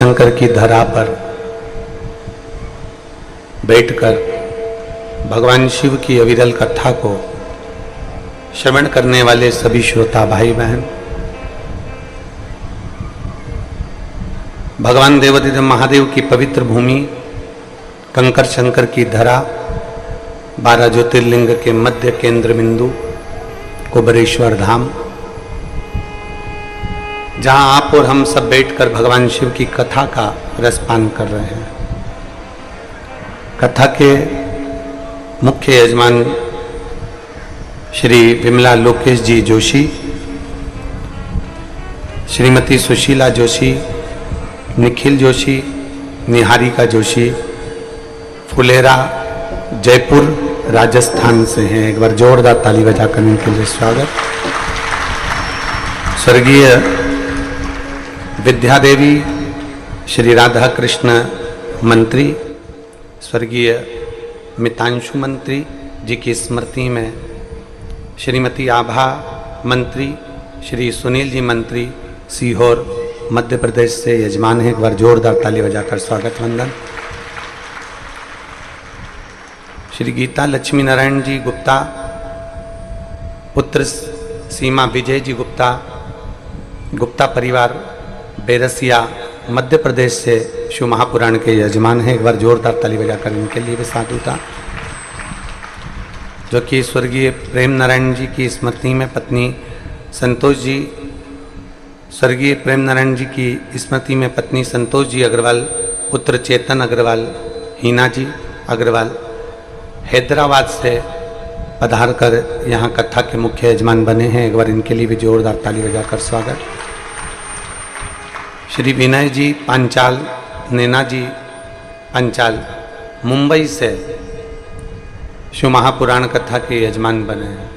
शंकर की धरा पर बैठकर भगवान शिव की अविरल कथा को श्रवण करने वाले सभी श्रोता भाई बहन, भगवान देवाधिदेव महादेव की पवित्र भूमि कंकर शंकर की धरा 12 ज्योतिर्लिंग के मध्य केंद्र बिंदु कुबेरेश्वर धाम, जहां आप और हम सब बैठकर भगवान शिव की कथा का रसपान कर रहे हैं। कथा के मुख्य यजमान श्री विमला लोकेश जी जोशी, श्रीमती सुशीला जोशी, निखिल जोशी, निहारिका जोशी, फुलेरा जयपुर राजस्थान से हैं। एक बार जोरदार ताली बजाकर इनके लिए स्वागत। स्वर्गीय विद्या देवी श्री राधा कृष्ण मंत्री, स्वर्गीय मितांशु मंत्री जी की स्मृति में श्रीमती आभा मंत्री, श्री सुनील जी मंत्री सीहोर मध्य प्रदेश से यजमान है। एक बार जोरदार ताली बजाकर स्वागत वंदन। श्री गीता लक्ष्मी नारायण जी गुप्ता, पुत्र सीमा विजय जी गुप्ता, गुप्ता परिवार बेरसिया मध्य प्रदेश से शिव महापुराण के यजमान हैं। एक बार जोरदार ताली बजाकर इनके लिए भी साधुता। जो कि स्वर्गीय प्रेम नारायण जी की स्मृति में पत्नी संतोष जी, स्वर्गीय प्रेम नारायण जी की स्मृति में पत्नी संतोष जी अग्रवाल, पुत्र चेतन अग्रवाल, हीना जी अग्रवाल हैदराबाद से पधार कर यहाँ कथा के मुख्य यजमान बने हैं। एक बार इनके लिए भी जोरदार ताली बजाकर स्वागत। श्री विनय जी पांचाल, नैना जी पांचाल मुंबई से शिव महापुराण कथा के यजमान बने हैं।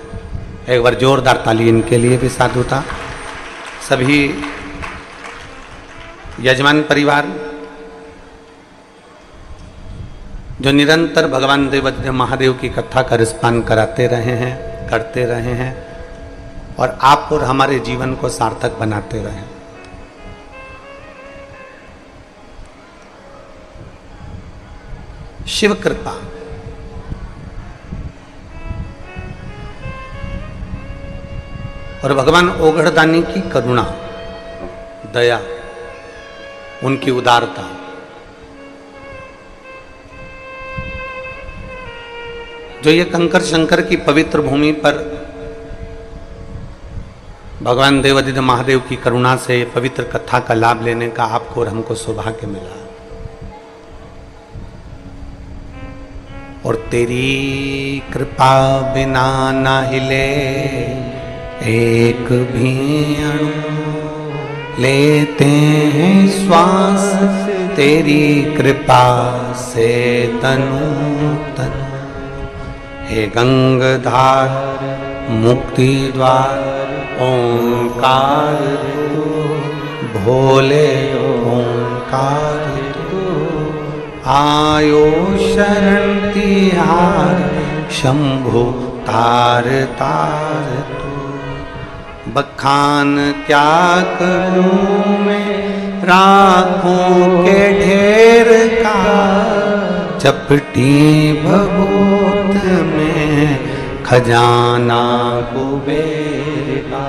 एक बार जोरदार ताली इनके लिए भी साधुता। सभी यजमान परिवार जो निरंतर भगवान देवाधिदेव महादेव की कथा का रसपान कराते रहे हैं, करते रहे हैं और आप और हमारे जीवन को सार्थक बनाते रहे। शिव कृपा और भगवान ओघड़दानी की करुणा, दया, उनकी उदारता, जो ये कंकर शंकर की पवित्र भूमि पर भगवान देवाधिदेव महादेव की करुणा से पवित्र कथा का लाभ लेने का आपको और हमको सौभाग्य मिला। और तेरी कृपा बिना ना हिले एक भी अणु, लेते हैं श्वास तेरी कृपा से तनु तनु। हे गंगाधार मुक्ति द्वार ओंकार तू, भोले ओंकार तू, आयो शरण तिहार शंभु तार तार तू। बखान क्या करूं मैं राखों के ढेर का, चपटी भभूत में खजाना कुबेर का।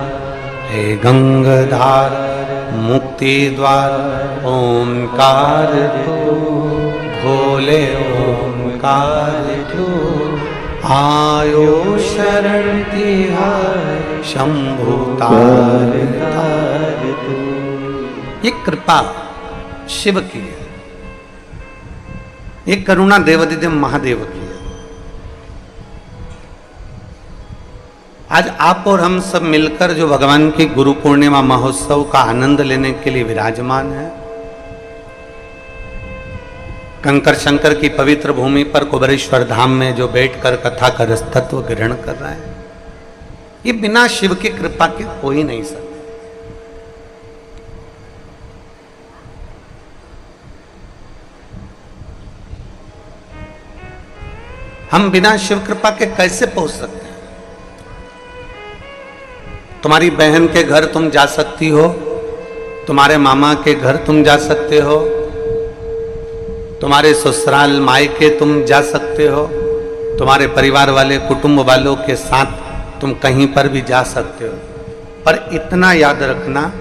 हे गंगाधार मुक्ति द्वार ओंकार तू, भोले ओंकार तू, आयो शरण तिहार शंभु तार तार तू। ये कृपा शिव की है, ये करुणा देवाधिदेव महादेव की है। आज आप और हम सब मिलकर जो भगवान की गुरु पूर्णिमा महोत्सव का आनंद लेने के लिए विराजमान है, कंकर शंकर की पवित्र भूमि पर कुबेरेश्वर धाम में जो बैठकर कथा का रसतत्व ग्रहण कर रहा है, ये बिना शिव की कृपा के हो ही नहीं सकता। हम बिना शिव कृपा के कैसे पहुंच सकते हैं? तुम्हारी बहन के घर तुम जा सकती हो तुम्हारे मामा के घर तुम जा सकते हो, तुम्हारे ससुराल मायके तुम जा सकते हो, तुम्हारे परिवार वाले कुटुंब वालों के साथ तुम कहीं पर भी जा सकते हो। पर इतना याद रखना,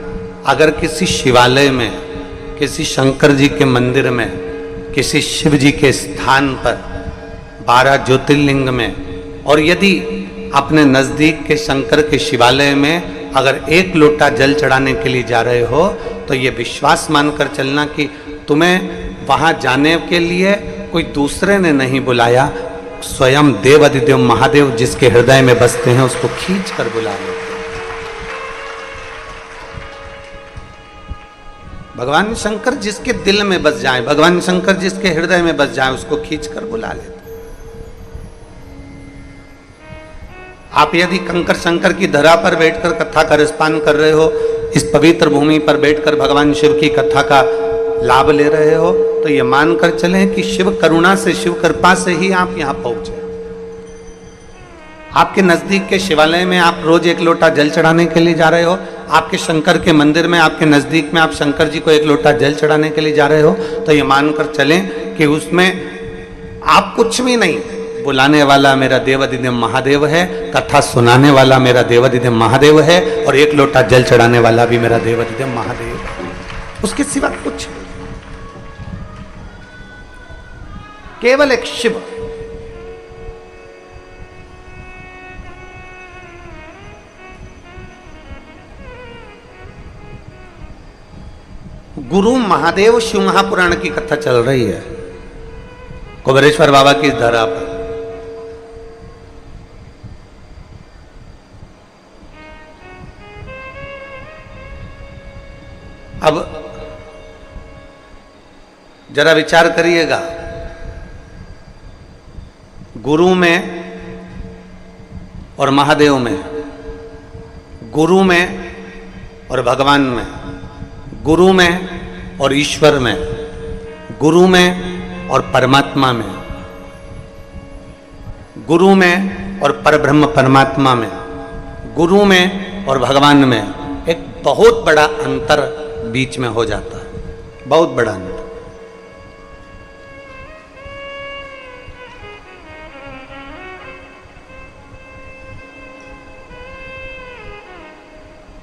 अगर किसी शिवालय में, किसी शंकर जी के मंदिर में, किसी शिव जी के स्थान पर, 12 ज्योतिर्लिंग में, और यदि अपने नजदीक के शंकर के शिवालय में अगर एक लोटा जल चढ़ाने के लिए जा रहे हो, तो ये विश्वास मानकर चलना कि तुम्हें वहां जाने के लिए कोई दूसरे ने नहीं बुलाया, स्वयं देव अधिदेव महादेव जिसके हृदय में बसते हैं उसको खींच कर बुला लेते हैं। भगवान शंकर जिसके दिल में बस जाए, भगवान शंकर जिसके हृदय में बस जाए, उसको खींच कर बुला लेते हैं। आप यदि कंकर शंकर की धरा पर बैठकर कथा का रसपान कर रहे हो, इस पवित्र भूमि पर बैठकर भगवान शिव की कथा का लाभ ले रहे हो, तो ये मानकर चलें कि शिव करुणा से, शिव कृपा से ही आप यहां पहुंचे। आपके नजदीक के शिवालय में आप रोज एक लोटा जल चढ़ाने के लिए जा रहे हो, आपके शंकर के मंदिर में, आपके नजदीक में आप शंकर जी को एक लोटा जल चढ़ाने के लिए जा रहे हो, तो ये मानकर चलें कि उसमें आप कुछ भी नहीं, बुलाने वाला मेरा देवाधिदेव महादेव है, कथा सुनाने वाला मेरा देवाधिदेव महादेव है, और एक लोटा जल चढ़ाने वाला भी मेरा देवाधिदेव महादेव है। उसके सिवा कुछ नहीं, केवल एक शिव। गुरु महादेव शिव महापुराण की कथा चल रही है कुबेरेश्वर बाबा की धरा पर। अब जरा विचार करिएगा, गुरु में और महादेव में, गुरु में और भगवान में, गुरु में और ईश्वर में, गुरु में और परमात्मा में, गुरु में और परब्रह्म परमात्मा में, गुरु में और भगवान में एक बहुत बड़ा अंतर बीच में हो जाता है, बहुत बड़ा अंतर।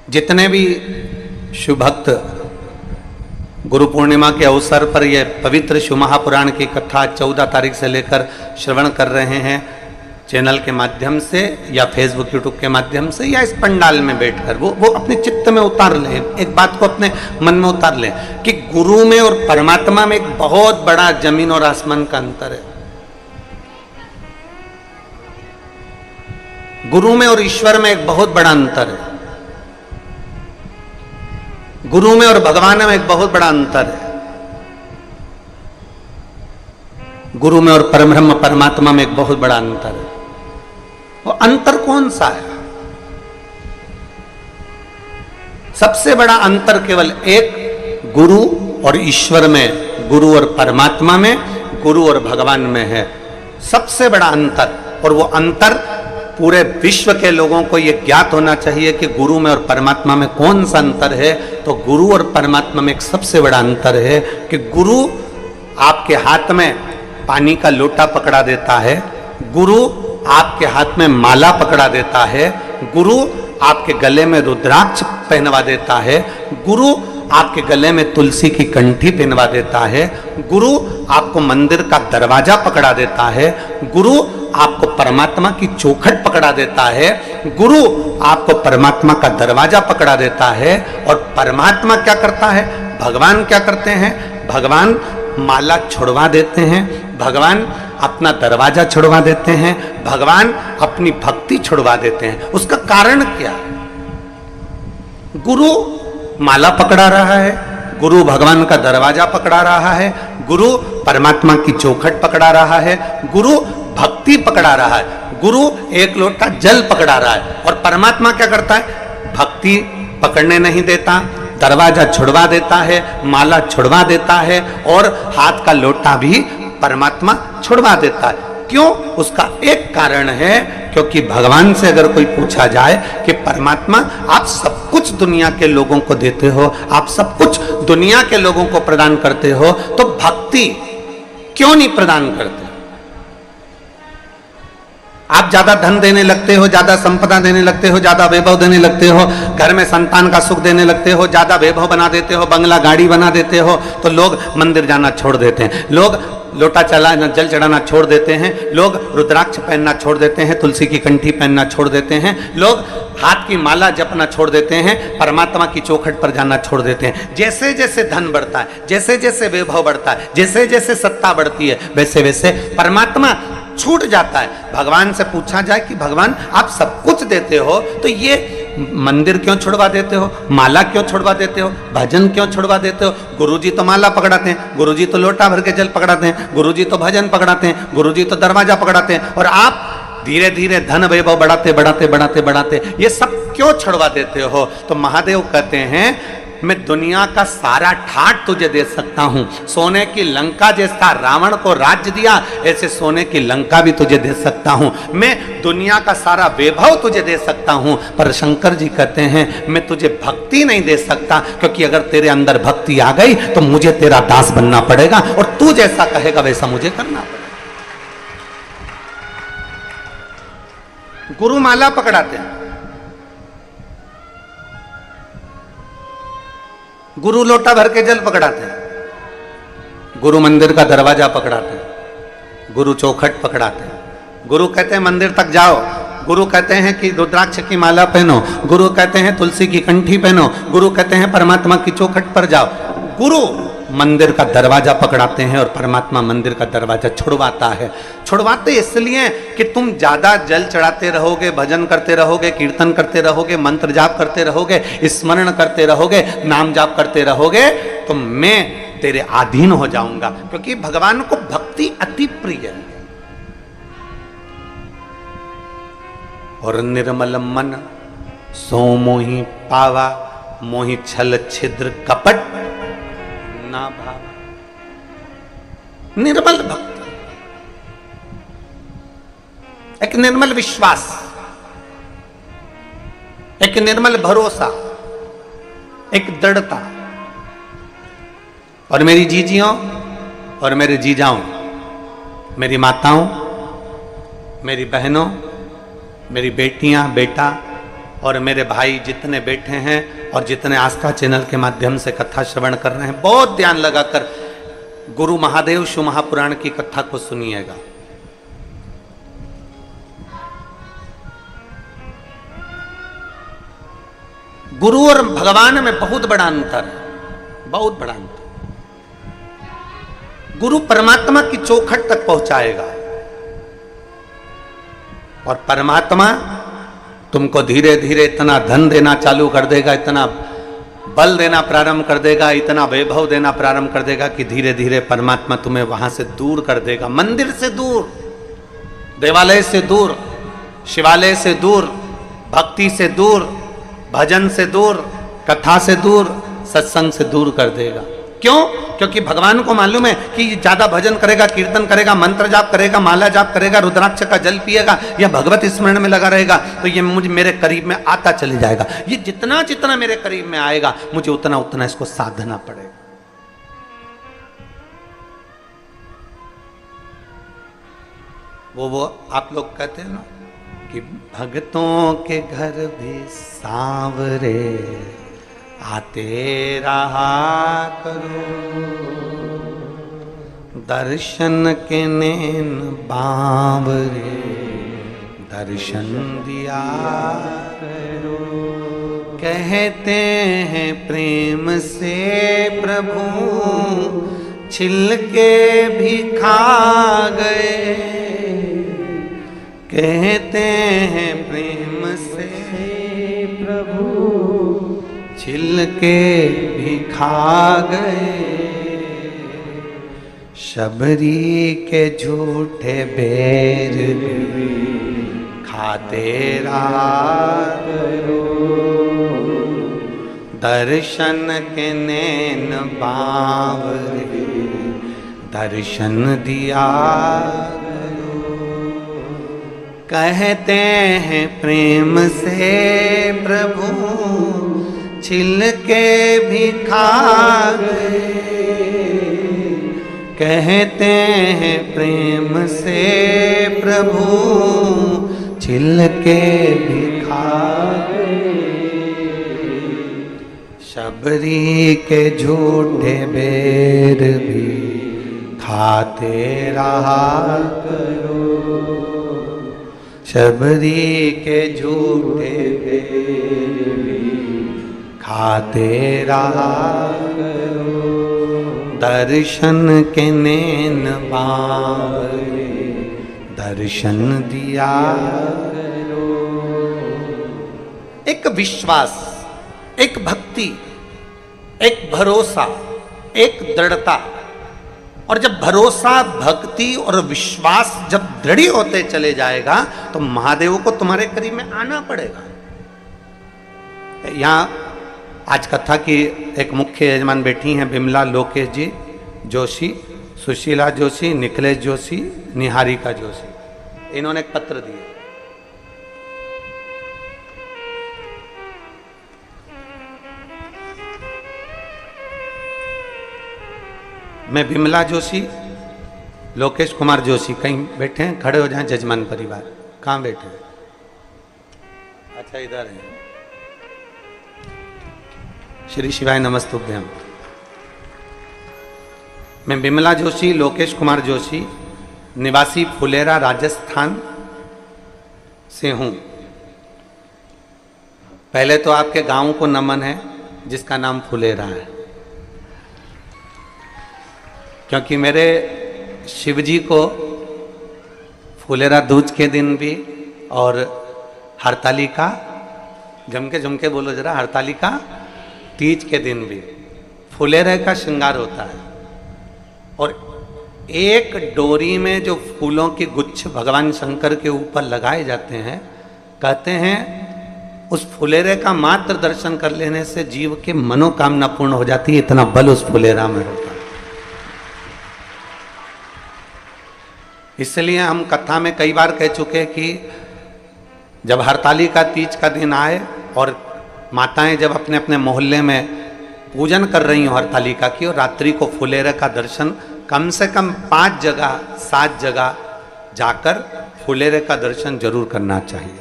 जितने भी शिव भक्त गुरु पूर्णिमा के अवसर पर यह पवित्र शिव महापुराण की कथा 14 तारीख से लेकर श्रवण कर रहे हैं, चैनल के माध्यम से या फेसबुक यूट्यूब के माध्यम से या इस पंडाल में बैठकर, वो अपने चित्त में उतार लें, एक बात को अपने मन में उतार लें कि गुरु में और परमात्मा में एक बहुत बड़ा जमीन और आसमान का अंतर है। गुरु में और ईश्वर में एक बहुत बड़ा अंतर है, गुरु में और भगवान में एक बहुत बड़ा अंतर है, गुरु में और परब्रह्म परमात्मा में एक बहुत बड़ा अंतर है। वो अंतर कौन सा है? सबसे बड़ा अंतर केवल एक गुरु और ईश्वर में, गुरु और परमात्मा में, गुरु और भगवान में है, सबसे बड़ा अंतर। और वो अंतर पूरे विश्व के लोगों को ये ज्ञात होना चाहिए कि गुरु में और परमात्मा में कौन सा अंतर है। तो गुरु और परमात्मा में एक सबसे बड़ा अंतर है कि गुरु आपके हाथ में पानी का लोटा पकड़ा देता है, गुरु आपके हाथ में माला पकड़ा देता है, गुरु आपके गले में रुद्राक्ष पहनवा देता है, गुरु आपके गले में तुलसी की कंठी पहनवा देता है, गुरु आपको मंदिर का दरवाजा पकड़ा देता है, गुरु आपको परमात्मा की चौखट पकड़ा देता है, गुरु आपको परमात्मा का दरवाजा पकड़ा देता है। और परमात्मा क्या करता है, भगवान क्या करते हैं? भगवान माला छुड़वा देते हैं, भगवान अपना दरवाजा छुड़वा देते हैं, भगवान अपनी भक्ति छुड़वा देते हैं। उसका कारण क्या? गुरु माला पकड़ा रहा है, गुरु भगवान का दरवाजा पकड़ा रहा है, गुरु परमात्मा की चौखट पकड़ा रहा है, गुरु भक्ति पकड़ा रहा है, गुरु एक लोटा जल पकड़ा रहा है। और परमात्मा क्या करता है? भक्ति पकड़ने नहीं देता, दरवाजा छुड़वा देता है, माला छुड़वा देता है और हाथ का लोटा भी परमात्मा छुड़वा देता है। क्यों? उसका एक कारण है, क्योंकि भगवान से अगर कोई पूछा जाए कि परमात्मा आप सब कुछ दुनिया के लोगों को देते हो, आप सब कुछ दुनिया के लोगों को प्रदान करते हो, तो भक्ति क्यों नहीं प्रदान करते? आप ज्यादा धन देने लगते हो, ज्यादा संपदा देने लगते हो, ज्यादा वैभव देने लगते हो, घर में संतान का सुख देने लगते हो, ज्यादा वैभव बना देते हो, बंगला गाड़ी बना देते हो, तो लोग मंदिर जाना छोड़ देते हैं, लोग लोटा चलाना जल चढ़ाना छोड़ देते हैं, लोग रुद्राक्ष पहनना छोड़ देते हैं, तुलसी की कंठी पहनना छोड़ देते हैं, लोग हाथ की माला जपना छोड़ देते हैं, परमात्मा की चौखट पर जाना छोड़ देते हैं। जैसे जैसे धन बढ़ता है, जैसे जैसे वैभव बढ़ता है, जैसे जैसे सत्ता बढ़ती है, वैसे वैसे परमात्मा छूट जाता है। भगवान से पूछा जाए कि भगवान आप सब कुछ देते हो, तो ये मंदिर क्यों छुड़वा देते हो, माला क्यों छुड़वा देते हो, भजन क्यों छुड़वा देते हो? गुरुजी तो माला पकड़ाते हैं, गुरुजी तो लोटा भर के जल पकड़ाते हैं, गुरुजी तो भजन पकड़ाते हैं, गुरुजी तो दरवाजा पकड़ाते हैं, और आप धीरे धीरे धन वैभव बढ़ाते बढ़ाते बढ़ाते बढ़ाते ये सब क्यों छुड़वा देते हो? तो महादेव कहते हैं मैं दुनिया का सारा ठाट तुझे दे सकता हूं। सोने की लंका जैसा रावण को राज्य दिया, ऐसे सोने की लंका भी तुझे दे सकता हूं। मैं दुनिया का सारा वैभव तुझे दे सकता हूं, पर शंकर जी कहते हैं मैं तुझे भक्ति नहीं दे सकता, क्योंकि अगर तेरे अंदर भक्ति आ गई तो मुझे तेरा दास बनना पड़ेगा, और तू जैसा कहेगा वैसा मुझे करना पड़ेगा। गुरु माला पकड़ाते हैं, गुरु लोटा भर के जल पकड़ाते हैं, गुरु मंदिर का दरवाजा पकड़ाते हैं, गुरु चौखट पकड़ाते हैं, गुरु कहते हैं मंदिर तक जाओ, गुरु कहते हैं कि रुद्राक्ष की माला पहनो, गुरु कहते हैं तुलसी की कंठी पहनो, गुरु कहते हैं परमात्मा की चौखट पर जाओ। गुरु मंदिर का दरवाजा पकड़ाते हैं और परमात्मा मंदिर का दरवाजा छुड़वाता है। छुड़वाते इसलिए कि तुम ज्यादा जल चढ़ाते रहोगे, भजन करते रहोगे, कीर्तन करते रहोगे, मंत्र जाप करते रहोगे, स्मरण करते रहोगे, नाम जाप करते रहोगे, तो मैं तेरे अधीन हो जाऊंगा, क्योंकि भगवान को भक्ति अति प्रिय है। और निर्मल मन सो मोहि पावा, मोहि छल छिद्र कपट ना भाव। निर्मल भक्ति, एक निर्मल विश्वास, एक निर्मल भरोसा, एक दृढ़ता। और मेरी जीजियों और मेरे जीजाओं, मेरी माताओं, मेरी बहनों, मेरी बेटियां, बेटा और मेरे भाई जितने बैठे हैं और जितने आस्था चैनल के माध्यम से कथा श्रवण कर रहे हैं, बहुत ध्यान लगाकर गुरु महादेव शिव महापुराण की कथा को सुनिएगा। गुरु और भगवान में बहुत बड़ा अंतर है, बहुत बड़ा अंतर। गुरु परमात्मा की चौखट तक पहुंचाएगा, और परमात्मा तुमको धीरे धीरे इतना धन देना चालू कर देगा, इतना बल देना प्रारंभ कर देगा, इतना वैभव देना प्रारंभ कर देगा कि धीरे धीरे परमात्मा तुम्हें वहां से दूर कर देगा। मंदिर से दूर, देवालय से दूर, शिवालय से दूर, भक्ति से दूर, भजन से दूर, कथा से दूर, सत्संग से दूर कर देगा। क्यों? क्योंकि भगवान को मालूम है कि ज्यादा भजन करेगा, कीर्तन करेगा, मंत्र जाप करेगा, माला जाप करेगा, रुद्राक्ष का जल पिएगा या भगवत स्मरण में लगा रहेगा, तो ये मुझे मेरे करीब में आता चले जाएगा। ये जितना जितना मेरे करीब में आएगा, मुझे उतना उतना इसको साधना पड़ेगा। वो आप लोग कहते हैं ना कि भक्तों के घर भी सांवरे आते रहा करो, दर्शन के नैन बावरे दर्शन दिया करो। कहते हैं प्रेम से प्रभु छिलके भी खा गए, कहते हैं प्रेम से प्रभु छिलके भी खा गए। शबरी के झूठे बैर भी खाते रहा करो, दर्शन के नैन बावरे दर्शन दिया करो। कहते हैं प्रेम से प्रभु छिल के भी खा गए, कहते हैं प्रेम से प्रभु छिल के भी खा गए। शबरी के झूठे बेर भी खाते रहा करो, शबरी के झूठे बेर भी खाते रहा करो। दर्शन के नैन बावरे दर्शन दिया करो। एक विश्वास, एक भक्ति, एक भरोसा, एक दृढ़ता। और जब भरोसा, भक्ति और विश्वास जब दृढ़ होते चले जाएगा तो महादेव को तुम्हारे करीब में आना पड़ेगा। यहां आज कथा की एक मुख्य यजमान बैठी हैं बिमला लोकेश जी जोशी, सुशीला जोशी, निखिलेश जोशी, निहारिका जोशी। इन्होंने एक पत्र दिया। मैं बिमला जोशी, लोकेश कुमार जोशी कहीं बैठे हैं, खड़े हो जाएं जजमान परिवार। कहाँ बैठे हैं? अच्छा इधर है। श्री शिवाय नमस्तुभ्यम। मैं बिमला जोशी, लोकेश कुमार जोशी, निवासी फुलेरा राजस्थान से हूं। पहले तो आपके गांव को नमन है जिसका नाम फुलेरा है, क्योंकि मेरे शिवजी को फुलेरा दूज के दिन भी और हरतालिका, जमके बोलो जरा, हरतालिका तीज के दिन भी फुलेरे का श्रृंगार होता है। और एक डोरी में जो फूलों की गुच्छ भगवान शंकर के ऊपर लगाए जाते हैं, कहते हैं उस फुलेरे का मात्र दर्शन कर लेने से जीव की मनोकामना पूर्ण हो जाती है। इतना बल उस फुलेरा में होता है। इसलिए हम कथा में कई बार कह चुके कि जब हरतालिका तीज का दिन आए और माताएं जब अपने अपने मोहल्ले में पूजन कर रही हो हरतालिका की, और रात्रि को फुलेरे का दर्शन कम से कम 5 जगह 7 जगह जाकर फुलेरे का दर्शन जरूर करना चाहिए,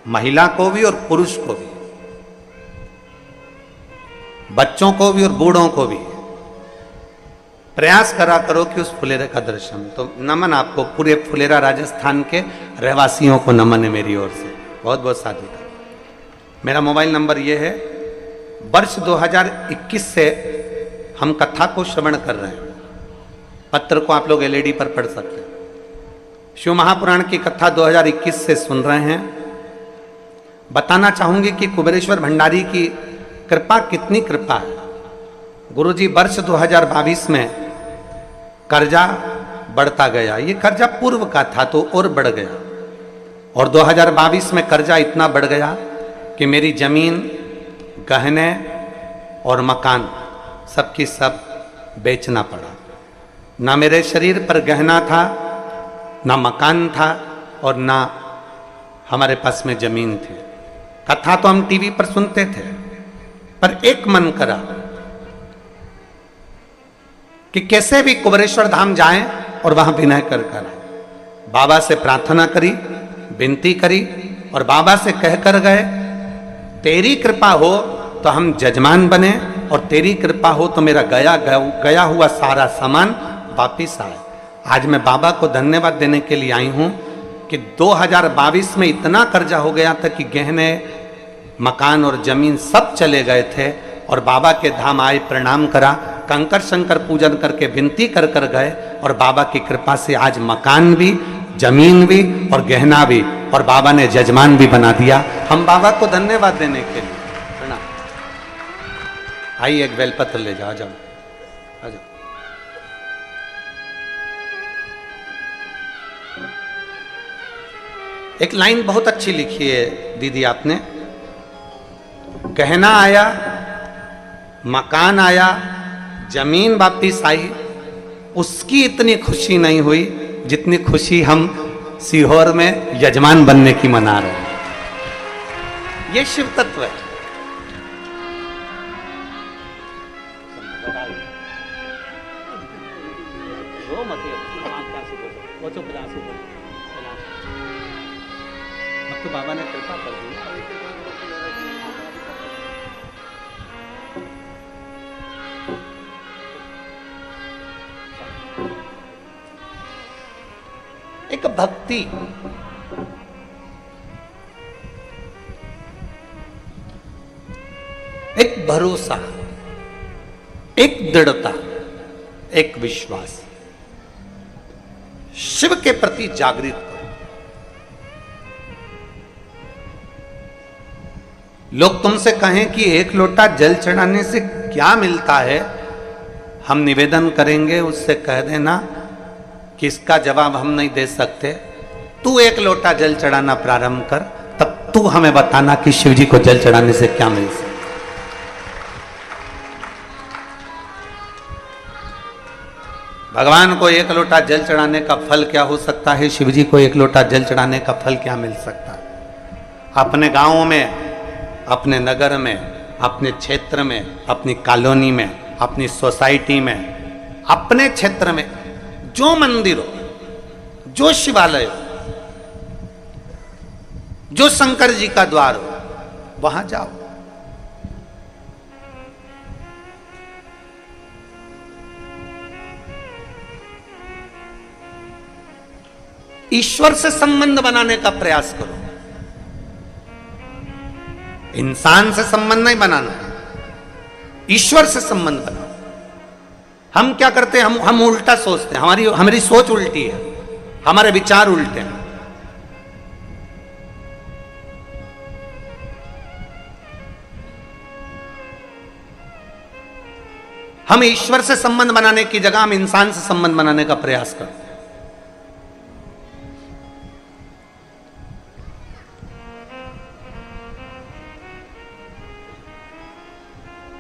महिला को भी और पुरुष को भी, बच्चों को भी और बूढ़ों को भी। प्रयास करा करो कि उस फुलेरे का दर्शन। तो नमन आपको, पूरे फुलेरा राजस्थान के रहवासियों को नमन है मेरी ओर से, बहुत बहुत साधुवाद। मेरा मोबाइल नंबर ये है। वर्ष 2021 से हम कथा को श्रवण कर रहे हैं। पत्र को आप लोग एलईडी पर पढ़ सकते हैं। शिव महापुराण की कथा 2021 से सुन रहे हैं। बताना चाहूंगी कि कुबेरेश्वर भंडारी की कृपा कितनी कृपा है। गुरुजी वर्ष 2022 में कर्जा बढ़ता गया। ये कर्जा पूर्व का था तो और बढ़ गया, और 2022 में कर्जा इतना बढ़ गया कि मेरी जमीन, गहने और मकान सबकी सब बेचना पड़ा। ना मेरे शरीर पर गहना था, ना मकान था, और ना हमारे पास में जमीन थी। कथा तो हम टीवी पर सुनते थे, पर एक मन करा कि कैसे भी कुबेरेश्वर धाम जाएं और वहां विनय कर कर आए। बाबा से प्रार्थना करी, विनती करी, और बाबा से कहकर गए तेरी कृपा हो तो हम जजमान बने, और तेरी कृपा हो तो मेरा गया हुआ सारा सामान वापिस आए। आज मैं बाबा को धन्यवाद देने के लिए आई हूं कि 2022 में इतना कर्जा हो गया था कि गहने, मकान और जमीन सब चले गए थे, और बाबा के धाम आए, प्रणाम करा, कंकर शंकर पूजन करके विनती कर कर गए, और बाबा की कृपा से आज मकान भी, जमीन भी और गहना भी, और बाबा ने जजमान भी बना दिया। हम बाबा को धन्यवाद देने के लिए प्रणाम। आइए एक बेलपत्र ले जाओ, आ जाओ, आ जाओ। एक लाइन बहुत अच्छी लिखी है दीदी आपने, गहना आया, मकान आया, जमीन वापिस आई, उसकी इतनी खुशी नहीं हुई जितनी खुशी हम सीहोर में यजमान बनने की मना रहे हैं। ये शिव तत्व है। तो बाबा ने कृपा कर दी। एक भक्ति, एक भरोसा, एक दृढ़ता, एक विश्वास, शिव के प्रति जागृत करो। लोग तुमसे कहें कि एक लोटा जल चढ़ाने से क्या मिलता है, हम निवेदन करेंगे उससे कह देना कि इसका जवाब हम नहीं दे सकते, तू एक लोटा जल चढ़ाना प्रारंभ कर, तब तू हमें बताना कि शिव जी को जल चढ़ाने से क्या मिल सकता। भगवान को एक लोटा जल चढ़ाने का फल क्या हो सकता है, शिव जी को एक लोटा जल चढ़ाने का फल क्या मिल सकता है। अपने गांव में, अपने नगर में, अपने क्षेत्र में, अपनी कॉलोनी में, अपनी सोसाइटी में, अपने क्षेत्र में जो मंदिर हो, जो शिवालय हो, जो शंकर जी का द्वार हो, वहां जाओ। ईश्वर से संबंध बनाने का प्रयास करो। इंसान से संबंध नहीं बनाना है, ईश्वर से संबंध बनाओ। हम क्या करते हैं, हम उल्टा सोचते हैं, हमारी सोच उल्टी है, हमारे विचार उल्टे हैं। हम ईश्वर से संबंध बनाने की जगह हम इंसान से संबंध बनाने का प्रयास करते हैं।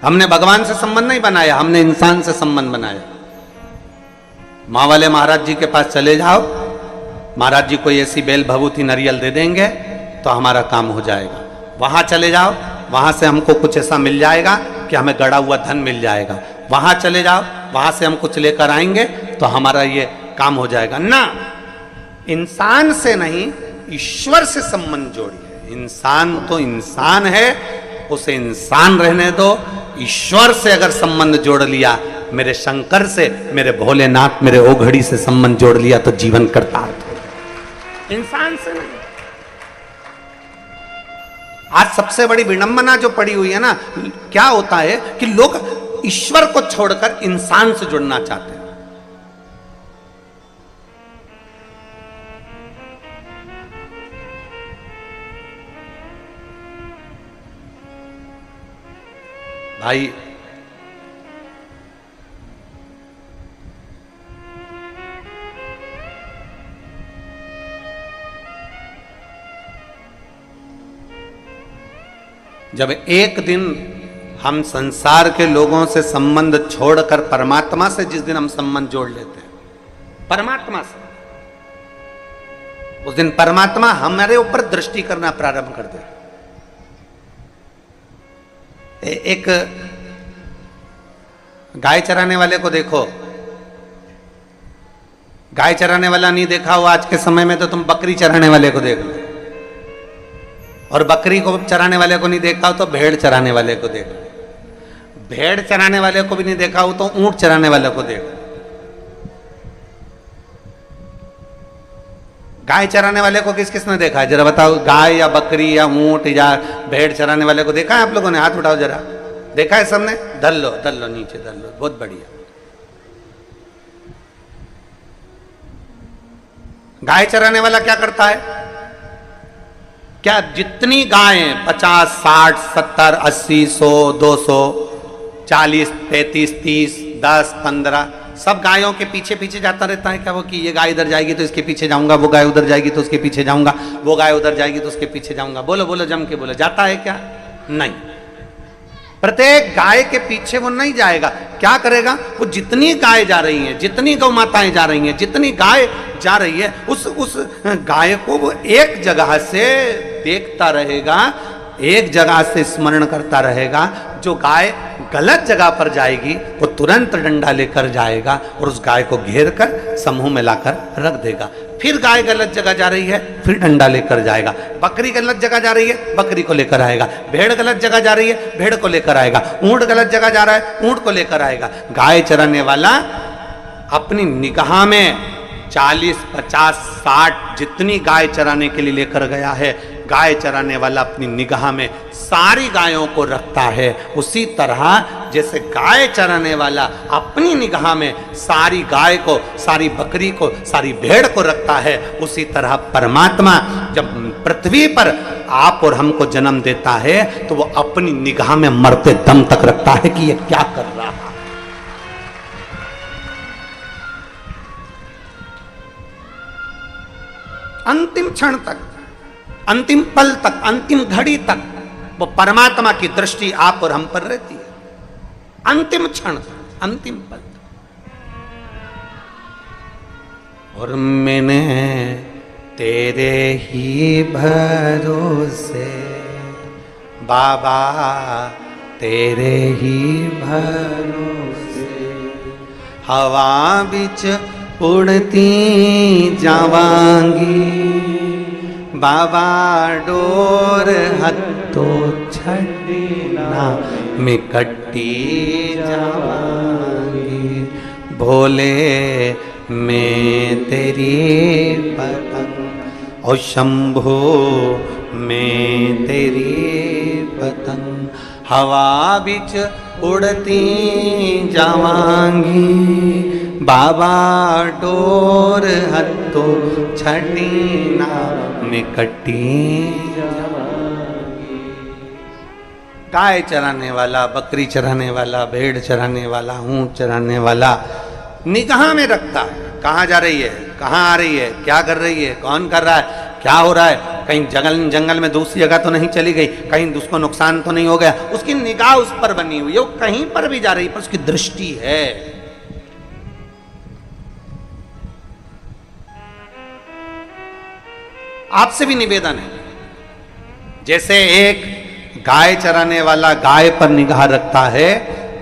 हमने भगवान से संबंध नहीं बनाया, हमने इंसान से संबंध बनाया। माँ वाले महाराज जी के पास चले जाओ, महाराज जी कोई ऐसी बेल भभूति नारियल दे देंगे तो हमारा काम हो जाएगा। वहां चले जाओ, वहां से हमको कुछ ऐसा मिल जाएगा कि हमें गड़ा हुआ धन मिल जाएगा। वहां चले जाओ, वहां से हम कुछ लेकर आएंगे तो हमारा ये काम हो जाएगा। ना, इंसान से नहीं, ईश्वर से संबंध जोड़िए। इंसान तो इंसान है, उसे इंसान रहने दो। ईश्वर से अगर संबंध जोड़ लिया, मेरे शंकर से, मेरे भोलेनाथ, मेरे ओघड़ी से संबंध जोड़ लिया तो जीवन कृतार्थ हो गया। इंसान से नहीं। आज सबसे बड़ी विडंबना जो पड़ी हुई है ना, क्या होता है कि लोग ईश्वर को छोड़कर इंसान से जुड़ना चाहते हैं। भाई, जब एक दिन हम संसार के लोगों से संबंध छोड़कर परमात्मा से जिस दिन हम संबंध जोड़ लेते हैं, परमात्मा से, उस दिन परमात्मा हमारे ऊपर दृष्टि करना प्रारंभ कर दे। एक गाय चराने वाले को देखो, गाय चराने वाला नहीं देखा हो आज के समय में तो तुम बकरी चराने वाले को देख लो, और बकरी को चराने वाले को नहीं देखा हो तो भेड़ चराने वाले को देख लो, भेड़ चराने वाले को भी नहीं देखा हो तो ऊंट चराने वाले को देख लो। गाय चराने वाले को किस किसने देखा है जरा बताओ? गाय या बकरी या ऊंट या भेड़ चराने वाले को देखा है आप लोगों ने? हाथ उठाओ जरा। देखा है सबने? धर लो नीचे धर लो, बहुत बढ़िया। गाय चराने वाला क्या करता है? क्या जितनी गायें 50, 60, 70, 80, 100, 200, 40, 35, 30, 10, 15 सब गायों के पीछे पीछे जाता रहता है क्या वो? कि ये गाय इधर जाएगी तो इसके पीछे जाऊंगा, वो गाय उधर जाएगी तो उसके पीछे जाऊंगा, वो गाय उधर जाएगी तो उसके पीछे जाऊंगा। बोलो बोलो, जम के बोलो, जाता है क्या? नहीं। प्रत्येक गाय के पीछे वो नहीं जाएगा। क्या करेगा? वो जितनी गाय जा रही हैं, जितनी गौ माताएं जा रही हैं, जितनी गाय जा रही है, उस गाय को वो एक जगह से देखता रहेगा, एक जगह से स्मरण करता रहेगा। जो गाय गलत जगह पर जाएगी वो तुरंत डंडा लेकर जाएगा और उस गाय को घेर कर समूह में लाकर रख देगा। फिर गाय गलत जगह जा रही है, फिर डंडा लेकर जाएगा। बकरी गलत जगह जा रही है, बकरी को लेकर आएगा। भेड़ गलत जगह जा रही है, भेड़ को लेकर आएगा। ऊंट गलत जगह जा रहा है, ऊंट को लेकर आएगा। गाय चराने वाला अपनी निगाह में 40, 50, 60 जितनी गाय चराने के लिए लेकर गया है, गाय चराने वाला अपनी निगाह में सारी गायों को रखता है। उसी तरह जैसे गाय चराने वाला अपनी निगाह में सारी गाय को, सारी बकरी को, सारी भेड़ को रखता है, उसी तरह परमात्मा जब पृथ्वी पर आप और हमको जन्म देता है तो वो अपनी निगाह में मरते दम तक रखता है कि ये क्या कर रहा है। अंतिम क्षण तक, अंतिम पल तक, अंतिम घड़ी तक वो परमात्मा की दृष्टि आप और हम पर रहती है। अंतिम क्षण, अंतिम पल। और मैंने तेरे ही भरोसे बाबा, तेरे ही भरोसे हवा बिच उड़ती जावांगी बाबा, डोर हत्तो छड़ना में कट्टी जावांगी। भोले मैं तेरी पतंग और शंभो मैं तेरी पतंग, हवा बिच उड़ती जावांगी बाबा, डोर हत्तो छड़ीना में कट्टी जावांगी। गाय चराने वाला, बकरी चराने वाला, भेड़ चराने वाला, ऊंट चराने वाला निगाह में रखता है कहाँ जा रही है, कहाँ आ रही है, क्या कर रही है, कौन कर रहा है, क्या हो रहा है, कहीं जंगल में दूसरी जगह तो नहीं चली गई, कहीं उसको नुकसान तो नहीं हो गया। उसकी निगाह उस पर बनी हुई है, वो कहीं पर भी जा रही है पर उसकी दृष्टि है। आपसे भी निवेदन है, जैसे एक गाय चराने वाला गाय पर निगाह रखता है,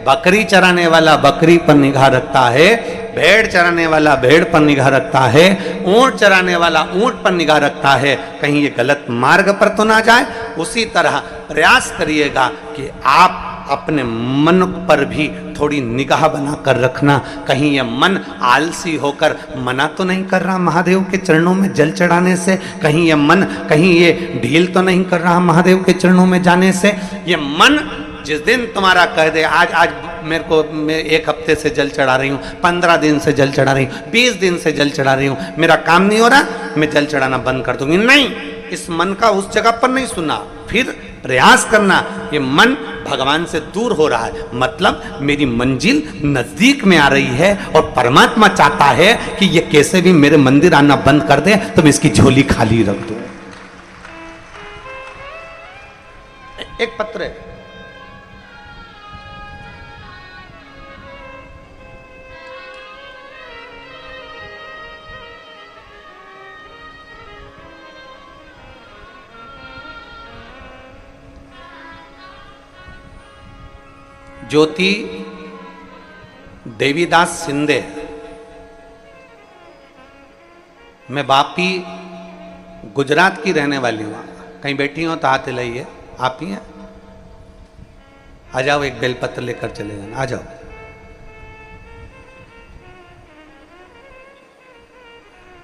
बकरी चराने वाला बकरी पर निगाह रखता है, भेड़ चराने वाला भेड़ पर निगाह रखता है, ऊंट चराने वाला ऊंट पर निगाह रखता है, कहीं ये गलत मार्ग पर तो ना जाए। उसी तरह प्रयास करिएगा कि आप अपने मन पर भी थोड़ी निगाह बनाकर रखना, कहीं ये मन आलसी होकर मना तो नहीं कर रहा महादेव के चरणों में जल चढ़ाने से, कहीं ये मन कहीं ये ढील तो नहीं कर रहा महादेव के चरणों में जाने से। ये मन जिस दिन तुम्हारा कह दे आज मेरे को, मैं 1 हफ्ते से जल चढ़ा रही हूँ, 15 दिन से जल चढ़ा रही हूँ, 20 दिन से जल चढ़ा रही हूँ, मेरा काम नहीं हो रहा, मैं जल चढ़ाना बंद कर दूंगी, नहीं, इस मन का उस जगह पर नहीं सुना। फिर प्रयास करना, ये मन भगवान से दूर हो रहा है, मतलब मेरी मंजिल नजदीक में आ रही है और परमात्मा चाहता है कि ये कैसे भी मेरे मंदिर आना बंद कर दे तो मैं इसकी झोली खाली रख दूं। एक पत्र है, ज्योति देवीदास सिंधे। मैं बापी गुजरात की रहने वाली हूँ, कहीं बैठी हो तो हाथ हिलाइए, आप ही हैं, आ जाओ, एक बेलपत्र लेकर चले जाना, आ जाओ।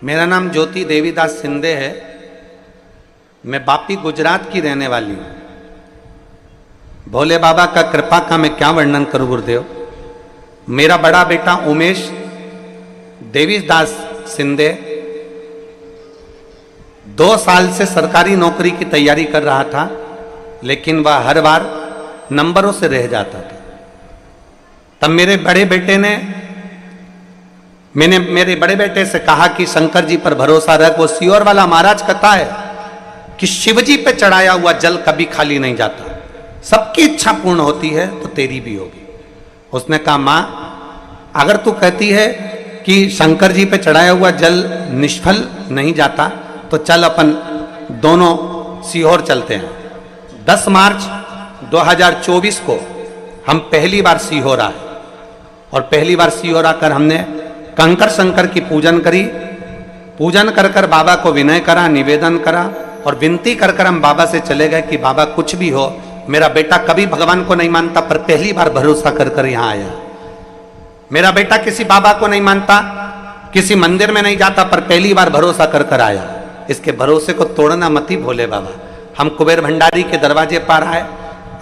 मेरा नाम ज्योति देवीदास सिंधे है, मैं बापी गुजरात की रहने वाली हूँ। भोले बाबा का कृपा का मैं क्या वर्णन करूं गुरुदेव। मेरा बड़ा बेटा उमेश देवीदास सिंधे 2 साल से सरकारी नौकरी की तैयारी कर रहा था, लेकिन वह हर बार नंबरों से रह जाता था। तब मेरे बड़े बेटे ने, मैंने मेरे बड़े बेटे से कहा कि शंकर जी पर भरोसा रख, वो सियोर वाला महाराज कहता है कि शिवजी पे चढ़ाया हुआ जल कभी खाली नहीं जाता। सबकी इच्छा पूर्ण होती है तो तेरी भी होगी। उसने कहा मां, अगर तू कहती है कि शंकर जी पे चढ़ाया हुआ जल निष्फल नहीं जाता तो चल अपन दोनों सीहोर चलते हैं। 10 मार्च 2024 को हम पहली बार सीहोर आए और पहली बार सीहोर आकर हमने कंकर शंकर की पूजन करी। पूजन कर कर बाबा को विनय करा, निवेदन करा और विनती कर कर हम बाबा से चले गए कि बाबा कुछ भी हो, मेरा बेटा कभी भगवान को नहीं मानता पर पहली बार भरोसा कर कर यहां आया। मेरा बेटा किसी बाबा को नहीं मानता, किसी मंदिर में नहीं जाता पर पहली बार भरोसा कर कर आया। इसके भरोसे को तोड़ना मत ही भोले बाबा। हम कुबेर भंडारी के दरवाजे पर आए,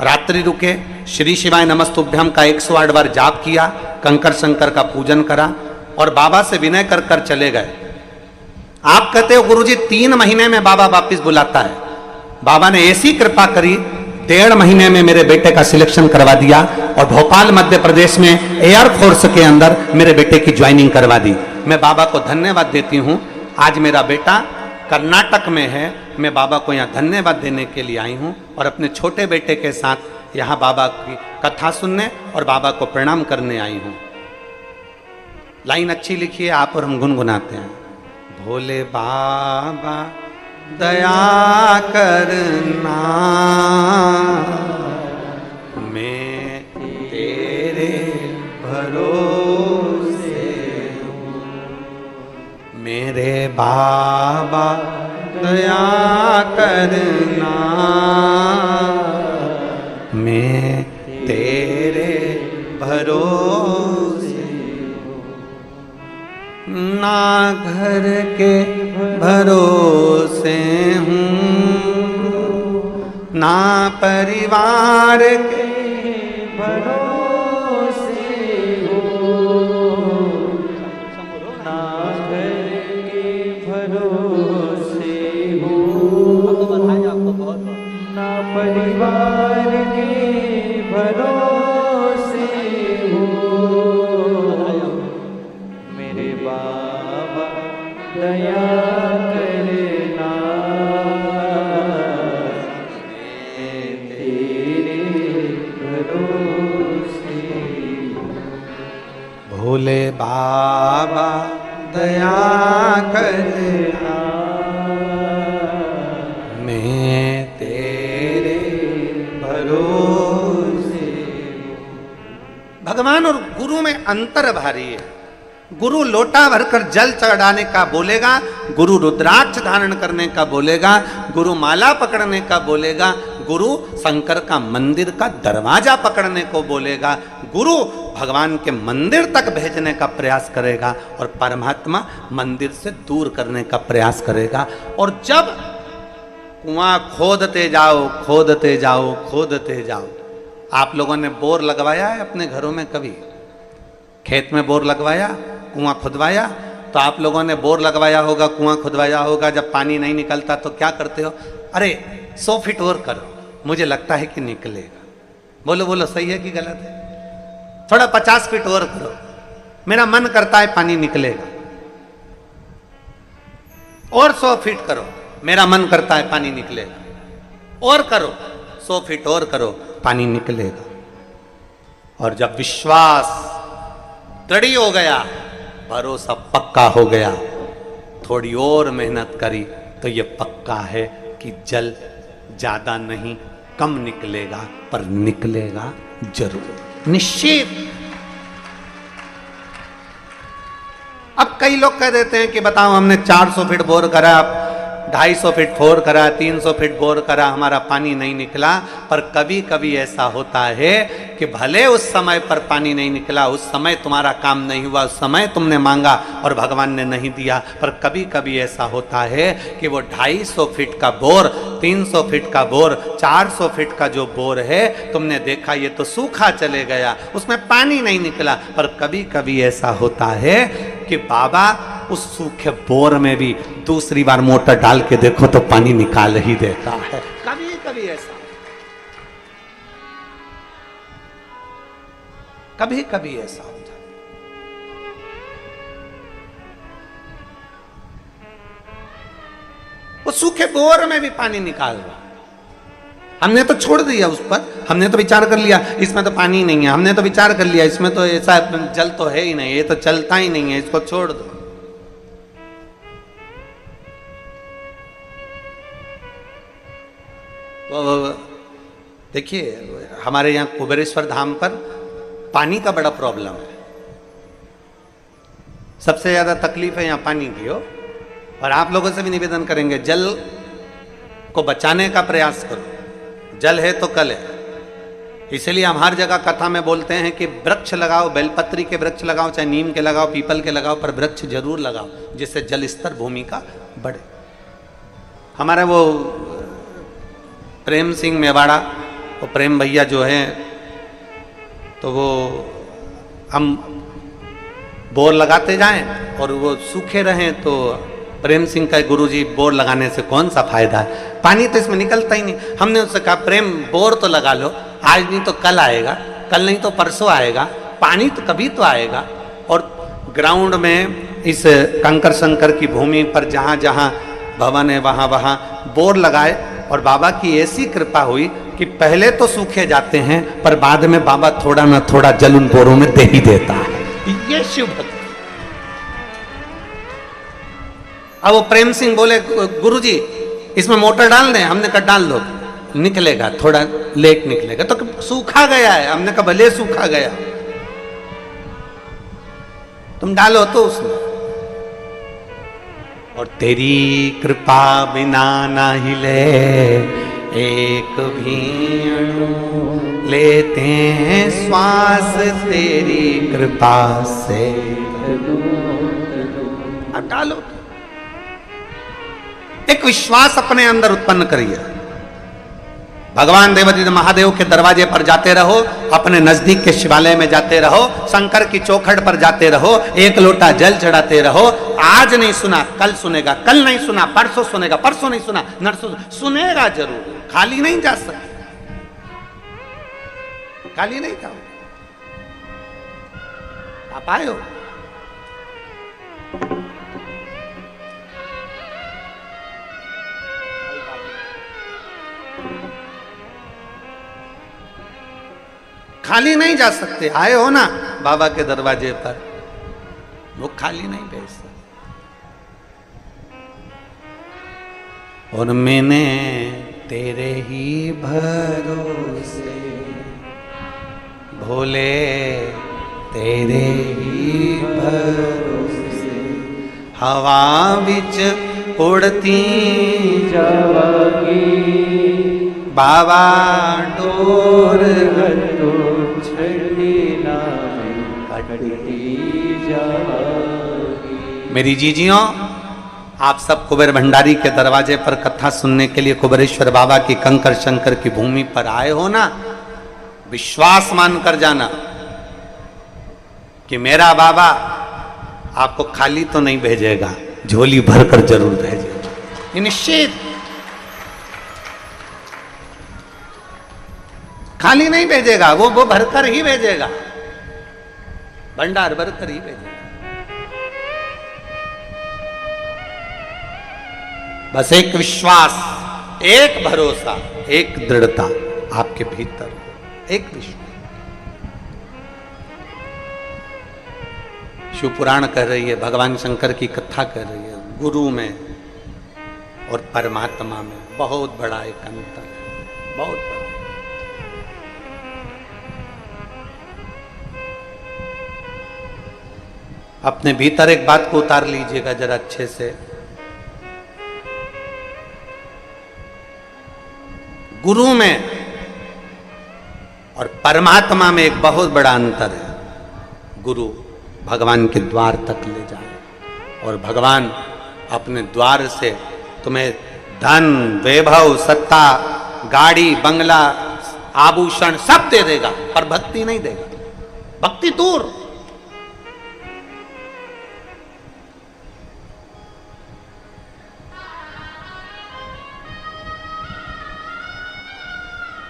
रात्रि रुके, श्री शिवाय नमस्तुभ्यम का 108 बार जाप किया, कंकर शंकर का पूजन करा और बाबा से विनय कर कर चले गए। आप कहते हो गुरुजी 3 महीने में बाबा वापिस बुलाता है। बाबा ने ऐसी कृपा करी, 1.5 महीने में मेरे बेटे का सिलेक्शन करवा दिया और भोपाल मध्य प्रदेश में एयरफोर्स के अंदर मेरे बेटे की ज्वाइनिंग करवा दी। मैं बाबा को धन्यवाद देती हूं। आज मेरा बेटा कर्नाटक में है। मैं बाबा को यहाँ धन्यवाद देने के लिए आई हूँ और अपने छोटे बेटे के साथ यहाँ बाबा की कथा सुनने और बाबा को प्रणाम करने आई हूँ। लाइन अच्छी लिखी है आप और हम गुनगुनाते हैं। भोले बाबा दया करना, मैं तेरे भरोसे हूँ। मेरे बाबा दया करना, मैं तेरे भरोसे हूँ। ना घर के भरोसे हूँ, ना परिवार के भरोसे हूँ, ना घर के भरोसे हूँ, ना परिवार के भरोसे हूँ। मेरे बाबा दया करना, मैं तेरे भरोसे। भोले बाबा दया करना, मैं तेरे भरोसे। भगवान और गुरु में अंतर भारी है। गुरु लोटा भरकर जल चढ़ाने का बोलेगा, गुरु रुद्राक्ष धारण करने का बोलेगा, गुरु माला पकड़ने का बोलेगा, गुरु शंकर का मंदिर का दरवाजा पकड़ने को बोलेगा, गुरु भगवान के मंदिर तक भेजने का प्रयास करेगा और परमात्मा मंदिर से दूर करने का प्रयास करेगा। और जब कुआं खोदते जाओ, खोदते जाओ, खोदते जाओ। आप लोगों ने बोर लगवाया है अपने घरों में? कभी खेत में बोर लगवाया, कुआं खुदवाया? तो आप लोगों ने बोर लगवाया होगा, कुआं खुदवाया होगा। जब पानी नहीं निकलता तो क्या करते हो? अरे 100 फीट और करो, मुझे लगता है कि निकलेगा। बोलो बोलो, सही है कि गलत है? थोड़ा 50 फीट और करो, मेरा मन करता है पानी निकलेगा। और 100 फीट करो, मेरा मन करता है पानी निकलेगा। और करो, 100 फीट और करो, पानी निकलेगा। और जब विश्वास दृढ़ हो गया, भरोसा पक्का हो गया, थोड़ी और मेहनत करी तो ये पक्का है कि जल ज्यादा नहीं कम निकलेगा, पर निकलेगा जरूर, निश्चित। अब कई लोग कह देते हैं कि बताओ हमने 400 फीट बोर करा, 250 फीट बोर करा, 300 फीट बोर करा, हमारा पानी नहीं निकला। पर कभी कभी ऐसा होता है कि भले उस समय पर पानी नहीं निकला, उस समय तुम्हारा काम नहीं हुआ, उस समय तुमने मांगा और भगवान ने नहीं दिया, पर कभी कभी ऐसा होता है कि वो 250 फीट का बोर, 300 फीट का बोर, 400 फीट का जो बोर है, तुमने देखा ये तो सूखा चले गया, उसमें पानी नहीं निकला। पर कभी कभी ऐसा होता है कि बाबा उस सूखे बोर में भी दूसरी बार मोटर डाल के देखो तो पानी निकाल ही देता है। कभी कभी ऐसा, कभी कभी ऐसा होता है। वो सूखे बोर में भी पानी निकाल रहा, हमने तो छोड़ दिया उस पर, हमने तो विचार कर लिया इसमें तो पानी नहीं है, हमने तो विचार कर लिया इसमें तो ऐसा जल तो है ही नहीं, ये तो चलता ही नहीं है, इसको छोड़ दो। तो देखिए हमारे यहाँ कुबेरेश्वर धाम पर पानी का बड़ा प्रॉब्लम है, सबसे ज्यादा तकलीफ है यहाँ पानी की हो। और आप लोगों से भी निवेदन करेंगे जल को बचाने का प्रयास करो, जल है तो कल है। इसलिए हम हर जगह कथा में बोलते हैं कि वृक्ष लगाओ, बेलपत्री के वृक्ष लगाओ, चाहे नीम के लगाओ, पीपल के लगाओ, पर वृक्ष जरूर लगाओ जिससे जल स्तर भूमि का बढ़े। हमारा वो प्रेम सिंह मेवाड़ा, वो प्रेम भैया जो है, तो वो हम बोर लगाते जाएं और वो सूखे रहें तो प्रेम सिंह का गुरुजी बोर लगाने से कौन सा फायदा है, पानी तो इसमें निकलता ही नहीं। हमने उससे कहा प्रेम बोर तो लगा लो, आज नहीं तो कल आएगा, कल नहीं तो परसों आएगा, पानी तो कभी तो आएगा। और ग्राउंड में इस कंकर शंकर की भूमि पर जहाँ जहाँ भवन है वहाँ वहाँ बोर लगाए और बाबा की ऐसी कृपा हुई कि पहले तो सूखे जाते हैं पर बाद में बाबा थोड़ा ना थोड़ा जल उन बोरों में दे ही देता है। ये शिव भक्ति। अब वो प्रेम सिंह बोले गुरुजी इसमें मोटर डाल दें, हमने कहा डाल दो, निकलेगा थोड़ा लेट निकलेगा, तो सूखा गया है, हमने कहा भले सूखा गया तुम डालो तो उसमें। और तेरी कृपा बिना ना हिले एक भी अणु, लेते हैं श्वास तेरी कृपा से। अब डालो, एक विश्वास अपने अंदर उत्पन्न करिए। भगवान देवादिदेव महादेव के दरवाजे पर जाते रहो, अपने नजदीक के शिवालय में जाते रहो, शंकर की चौखट पर जाते रहो, एक लोटा जल चढ़ाते रहो। आज नहीं सुना कल सुनेगा, कल नहीं सुना परसों सुनेगा, परसों नहीं सुना नरसों सुनेगा जरूर। खाली नहीं जा सकते, खाली नहीं जाओ। आप आए हो, खाली नहीं जा सकते। आए हो ना बाबा के दरवाजे पर, वो खाली नहीं भेज सकते। और मैंने तेरे ही भरोसे भोले, तेरे ही भरोसे हवा बिच उड़ती जावागी, बाबा डोर मेरी जीजियों, आप सब कुबेर भंडारी के दरवाजे पर कथा सुनने के लिए कुबेरेश्वर बाबा की कंकर शंकर की भूमि पर आए हो ना, विश्वास मान कर जाना कि मेरा बाबा आपको खाली तो नहीं भेजेगा, झोली भरकर जरूर भेजेगा। निश्चित खाली नहीं भेजेगा, वो भरकर ही भेजेगा, भंडार भरकर ही भेजेगा। बस एक विश्वास, एक भरोसा, एक दृढ़ता आपके भीतर, एक विश्वास। शिव पुराण कह रही है, भगवान शंकर की कथा कह रही है, गुरु में और परमात्मा में बहुत बड़ा एक अंतर है, बहुत बड़ा। अपने भीतर एक बात को उतार लीजिएगा जरा अच्छे से। गुरु में और परमात्मा में एक बहुत बड़ा अंतर है। गुरु भगवान के द्वार तक ले जाए और भगवान अपने द्वार से तुम्हें धन, वैभव, सत्ता, गाड़ी, बंगला, आभूषण सब दे देगा, पर भक्ति नहीं देगा। भक्ति दूर।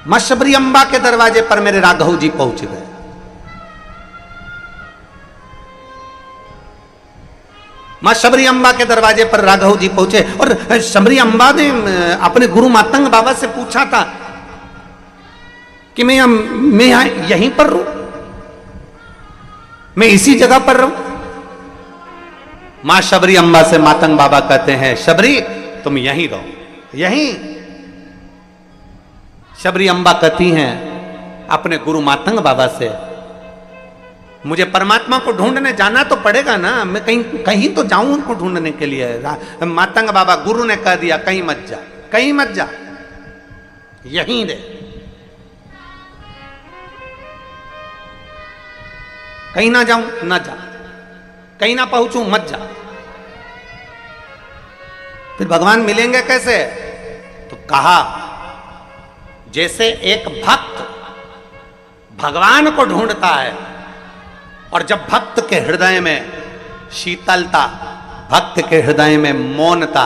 मां शबरी अम्बा के दरवाजे पर मेरे राघव जी पहुंच गए। मां शबरी अम्बा के दरवाजे पर राघव जी पहुंचे और शबरी अम्बा ने अपने गुरु मातंग बाबा से पूछा था कि मैं यहीं पर रहूं, मैं इसी जगह पर रहूं। मां शबरी अम्बा से मातंग बाबा कहते हैं, शबरी तुम यहीं रहो, यहीं। शबरी अम्बा कहती हैं अपने गुरु मातंग बाबा से, मुझे परमात्मा को ढूंढने जाना तो पड़ेगा ना, मैं कहीं कहीं तो जाऊं उनको ढूंढने के लिए। मातंग बाबा गुरु ने कह दिया, कहीं मत जा, कहीं मत जा, यहीं रहे, कहीं ना जाऊं, ना जा, कहीं ना पहुंचूं, मत जा। फिर भगवान मिलेंगे कैसे? तो कहा, जैसे एक भक्त भगवान को ढूंढता है, और जब भक्त के हृदय में शीतलता, भक्त के हृदय में मौनता,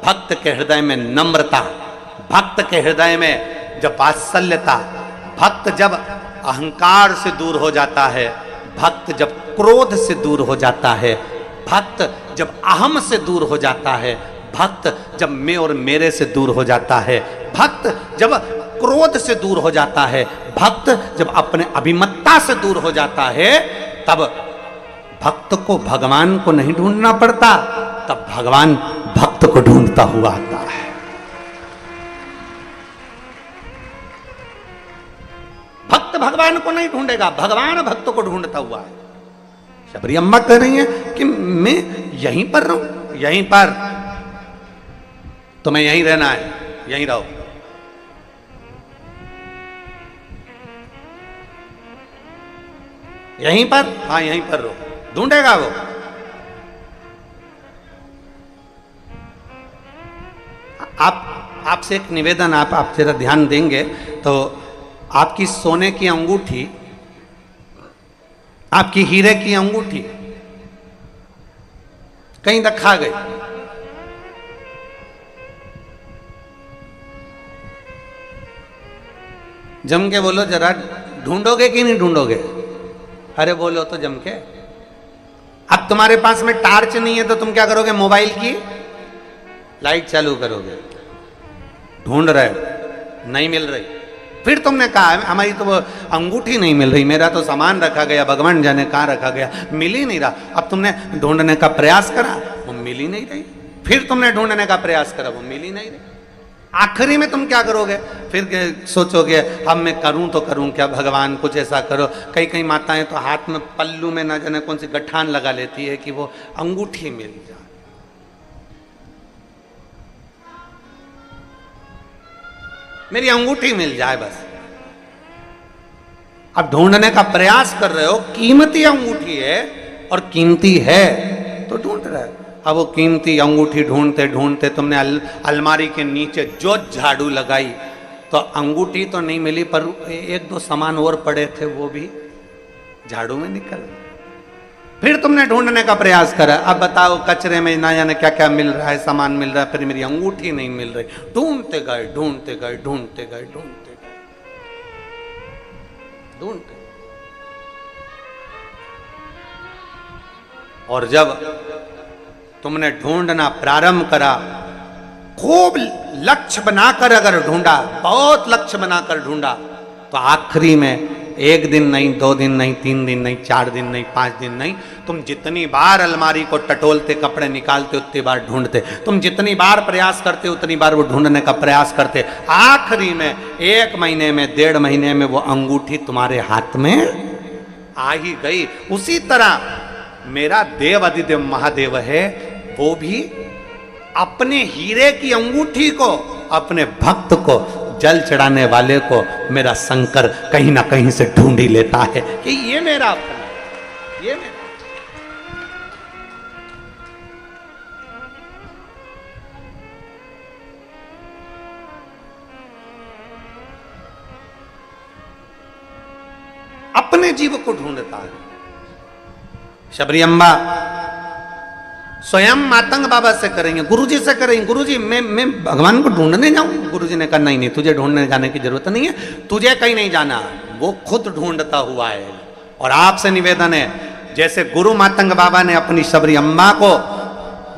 भक्त के हृदय में नम्रता, भक्त के हृदय में जब वात्सल्यता, भक्त जब अहंकार से दूर हो जाता है, भक्त जब क्रोध से दूर हो जाता है, भक्त जब अहम से दूर हो जाता है, भक्त जब मैं और मेरे से दूर हो जाता है, भक्त जब क्रोध से दूर हो जाता है, भक्त जब अपने अभिमत्ता से दूर हो जाता है, तब भक्त को भगवान को नहीं ढूंढना पड़ता, तब भगवान भक्त को ढूंढता हुआ आता है। भक्त भगवान को नहीं ढूंढेगा, भगवान भक्त को ढूंढता हुआ है। शबरी अम्मा कह रही है कि मैं यहीं पर रहूं, यहीं पर, तुम्हें यहीं रहना है, यहीं रहो। यहीं पर, हाँ यहीं पर रहो, ढूंढेगा वो। आपसे एक निवेदन, आप जरा ध्यान देंगे तो आपकी सोने की अंगूठी, आपकी हीरे की अंगूठी कहीं रखा गई, जम के बोलो जरा, ढूंढोगे कि नहीं ढूंढोगे? अरे बोलो तो जम के। अब तुम्हारे पास में टार्च नहीं है तो तुम क्या करोगे? मोबाइल की लाइट चालू करोगे, ढूंढ रहे हो, नहीं मिल रही। फिर तुमने कहा हमारी तो वो अंगूठी नहीं मिल रही, मेरा तो सामान रखा गया, भगवान जाने कहाँ रखा गया, मिल ही नहीं रहा। अब तुमने ढूंढने का प्रयास करा, वो मिल ही नहीं रही। फिर तुमने ढूंढने का प्रयास करा, वो मिल ही नहीं रही। आखिरी में तुम क्या करोगे? फिर सोचोगे अब मैं करूं तो करूं क्या, भगवान कुछ ऐसा करो। कई कई माताएं तो हाथ में पल्लू में ना जाने कौन सी गठान लगा लेती है कि वो अंगूठी मिल जाए। मेरी अंगूठी मिल जाए बस। अब ढूंढने का प्रयास कर रहे हो, कीमती अंगूठी है और कीमती है तो ढूंढ रहे हो। अब वो कीमती अंगूठी ढूंढते ढूंढते तुमने अलमारी के नीचे जो झाड़ू लगाई तो अंगूठी तो नहीं मिली, पर एक दो सामान और पड़े थे वो भी झाड़ू में निकल। फिर तुमने ढूंढने का प्रयास करा, अब बताओ कचरे में ना जाने क्या क्या मिल रहा है, सामान मिल रहा है, फिर मेरी अंगूठी नहीं मिल रही। ढूंढते गए ढूंढते गए ढूंढते गए ढूंढते गए ढूंढते, और जब तुमने ढूंढना प्रारंभ करा, खूब लक्ष्य बनाकर अगर ढूंढा, बहुत लक्ष्य बनाकर ढूंढा, तो आखिरी में एक दिन नहीं, 2 दिन नहीं, 3 दिन नहीं, 4 दिन नहीं, 5 दिन नहीं, तुम जितनी बार अलमारी को टटोलते, कपड़े निकालते, उतनी बार ढूंढते, तुम जितनी बार प्रयास करते उतनी बार वो ढूंढने का प्रयास करते। आखिरी में 1 महीने में, 1.5 महीने में वो अंगूठी तुम्हारे हाथ में आ ही गई। उसी तरह मेरा देव अधिदेव महादेव है, वो भी अपने हीरे की अंगूठी को, अपने भक्त को, जल चढ़ाने वाले को मेरा शंकर कहीं ना कहीं से ढूंढ ही लेता है कि ये मेरा अपना, ये मेरा। अपने जीव को ढूंढता है। शबरी अम्बा स्वयं मातंग बाबा से करेंगे, गुरुजी से करेंगे, गुरुजी मैं भगवान को ढूंढने जाऊं। गुरुजी ने कहा नहीं नहीं, तुझे ढूंढने जाने की जरूरत नहीं है, तुझे कहीं नहीं जाना, वो खुद ढूंढता हुआ है। और आपसे निवेदन है, जैसे गुरु मातंग बाबा ने अपनी शबरी अम्बा को,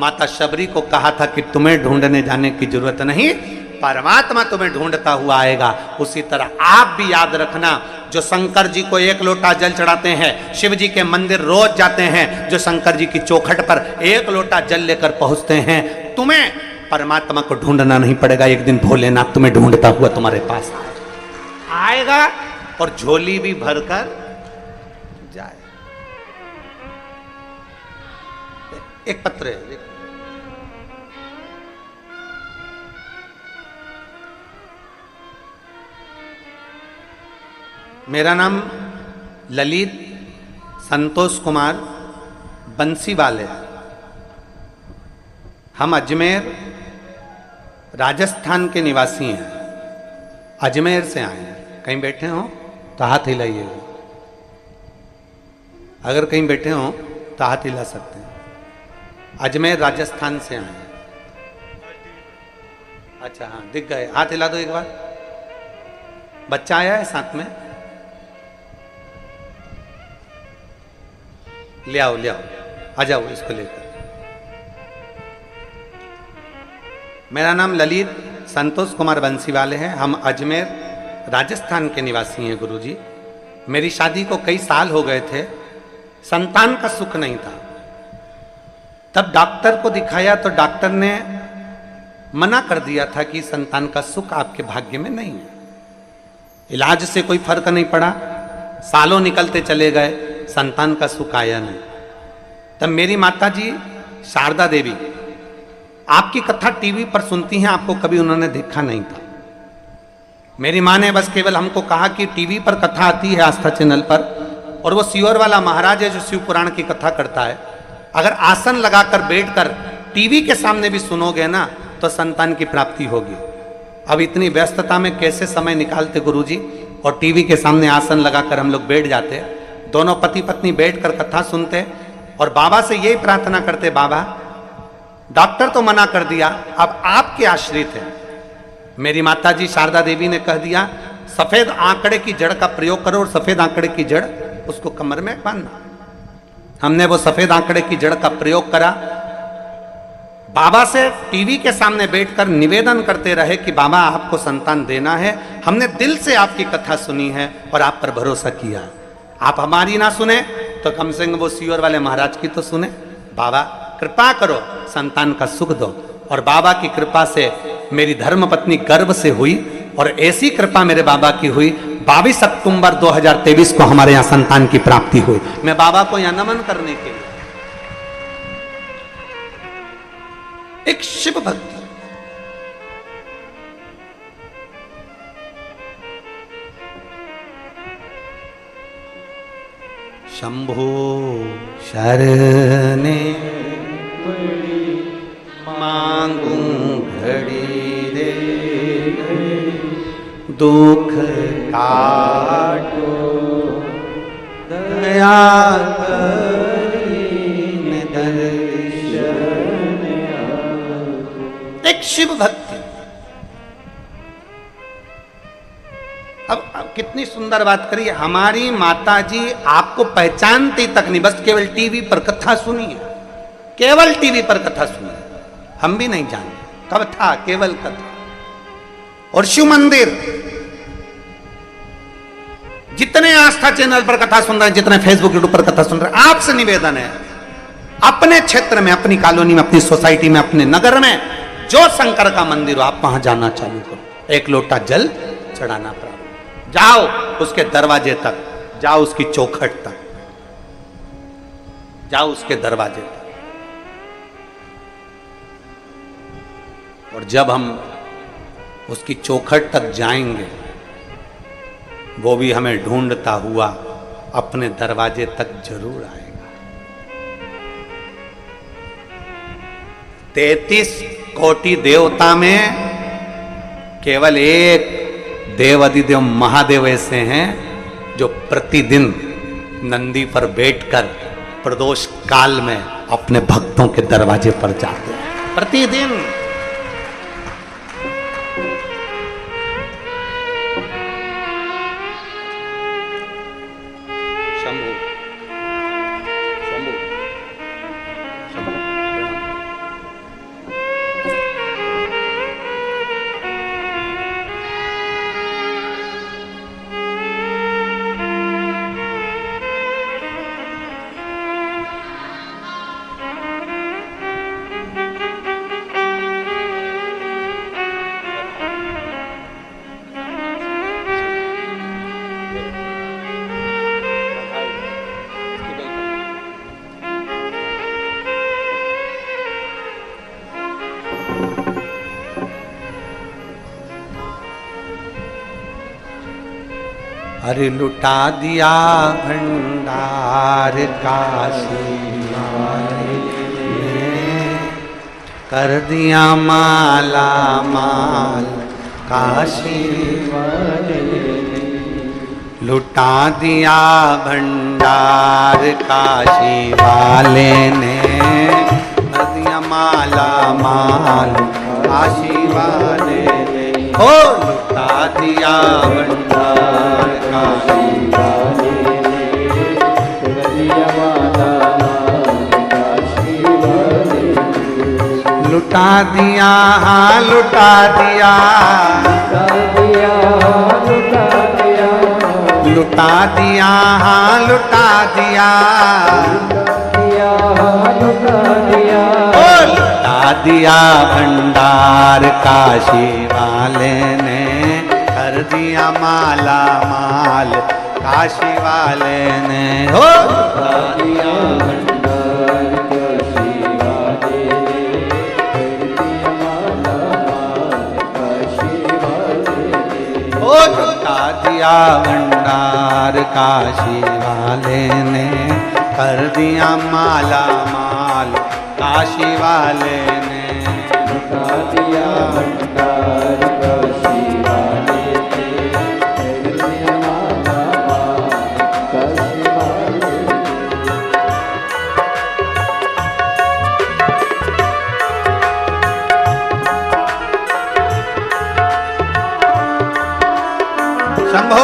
माता शबरी को कहा था कि तुम्हें ढूंढने जाने की जरूरत नहीं, परमात्मा तुम्हें ढूंढता हुआ आएगा। उसी तरह आप भी याद रखना, जो शंकर जी को 1 लोटा जल चढ़ाते हैं, शिव जी के मंदिर रोज जाते हैं, जो शंकर जी की चौखट पर 1 लोटा जल लेकर पहुंचते हैं, तुम्हें परमात्मा को ढूंढना नहीं पड़ेगा। एक दिन भोलेनाथ तुम्हें ढूंढता हुआ तुम्हारे पास आएगा और झोली भी भरकर जाए। एक पत्र है, मेरा नाम ललित संतोष कुमार बंसीवाल है। हम अजमेर राजस्थान के निवासी हैं। अजमेर से आए हैं। कहीं बैठे हो तो हाथ हिलाइए। अगर कहीं बैठे हो तो हाथ हिला सकते हैं। अजमेर राजस्थान से आए हैं। अच्छा हाँ, दिख गए, हाथ हिला दो एक बार। बच्चा आया है साथ में, ले आओ ले आओ, आ जाओ इसको लेकर। मेरा नाम ललित संतोष कुमार बंसीवाल है। हम अजमेर राजस्थान के निवासी हैं गुरुजी। मेरी शादी को कई साल हो गए थे, संतान का सुख नहीं था। तब डॉक्टर को दिखाया तो डॉक्टर ने मना कर दिया था कि संतान का सुख आपके भाग्य में नहीं है। इलाज से कोई फर्क नहीं पड़ा, सालों निकलते चले गए, संतान का सुख आया नहीं। तब मेरी माता जी शारदा देवी आपकी कथा टीवी पर सुनती हैं, आपको कभी उन्होंने देखा नहीं था। मेरी माँ ने बस केवल हमको कहा कि टीवी पर कथा आती है आस्था चैनल पर, और वो सियोर वाला महाराज है जो शिव पुराण की कथा करता है, अगर आसन लगाकर बैठकर टीवी के सामने भी सुनोगे ना तो संतान की प्राप्ति होगी। अब इतनी व्यस्तता में कैसे समय निकालते गुरुजी, और टीवी के सामने आसन लगाकर हम लोग बैठ जाते, दोनों पति पत्नी बैठकर कथा सुनते और बाबा से यही प्रार्थना करते, बाबा डॉक्टर तो मना कर दिया, अब आपके आश्रित हैं। मेरी माता जी शारदा देवी ने कह दिया, सफेद आंकड़े की जड़ का प्रयोग करो और सफेद आंकड़े की जड़ उसको कमर में बांधना। हमने वो सफेद आंकड़े की जड़ का प्रयोग करा। बाबा से टीवी के सामने बैठकर निवेदन करते रहे कि बाबा आपको संतान देना है, हमने दिल से आपकी कथा सुनी है और आप पर भरोसा किया। आप हमारी ना सुने तो कम से कम वो सियोर वाले महाराज की तो सुने। बाबा कृपा करो, संतान का सुख दो। और बाबा की कृपा से मेरी धर्मपत्नी गर्भ से हुई, और ऐसी कृपा मेरे बाबा की हुई, 22 अक्टूबर 2023 को हमारे यहाँ संतान की प्राप्ति हुई। मैं बाबा को यहाँ नमन करने के लिए, एक शिव भक्त शंभो शरणे मांगू घड़ी रे, दुख काटो दया करीन दर्शन। एक शिव भक्ति। अब कितनी सुंदर बात करिए, हमारी माता जी आपको पहचानती तक नहीं, बस केवल टीवी पर कथा सुनी है, केवल टीवी पर कथा सुनी है। हम भी नहीं जानते कब था, केवल कथा। और शिव मंदिर, जितने आस्था चैनल पर कथा सुन रहे हैं, जितने फेसबुक यूट्यूब पर कथा सुन रहे हैं, आपसे निवेदन है, अपने क्षेत्र में, अपनी कॉलोनी में, अपनी सोसाइटी में, अपने नगर में जो शंकर का मंदिर हो, आप वहां जाना चालू करो। 1 लोटा जल चढ़ाना प्रारंभ, जाओ उसके दरवाजे तक, जाओ उसकी चौखट तक, जाओ उसके दरवाजे तक। और जब हम उसकी चौखट तक जाएंगे, वो भी हमें ढूंढता हुआ अपने दरवाजे तक जरूर आएगा। 33 कोटि देवता में केवल एक देवाधिदेव महादेव ऐसे हैं जो प्रतिदिन नंदी पर बैठकर प्रदोष काल में अपने भक्तों के दरवाजे पर जाते हैं, प्रतिदिन। अरे लुटा दिया भंडार काशी वाले ने, कर दिया माला माल काशी वाले ने। लुटा दिया भंडार काशी वाले ने, कर दिया माला माल काशी वाले ने। हो लुटा दिया भंडार काशी वाले ने, कर दिया माला माल काशी वाले ने। लुटा दिया हाँ लुटा दिया, लुटा दिया हाँ लुटा दिया, ओ लुटा दिया भंडार काशी वाले ने, कर दिया माला माल काशी वाले ने। हो लुटा दिया भंडार काशी वाले ने, कर दिया माला माल काशी वाले ने। हो लुटा दिया भंडार काशी वाले ने, कर दिया माला माल काशी वाले ने। लुटा दिया भंडार काशी वाले ने, कर दिया माला माल काशी वाले ने। शंभो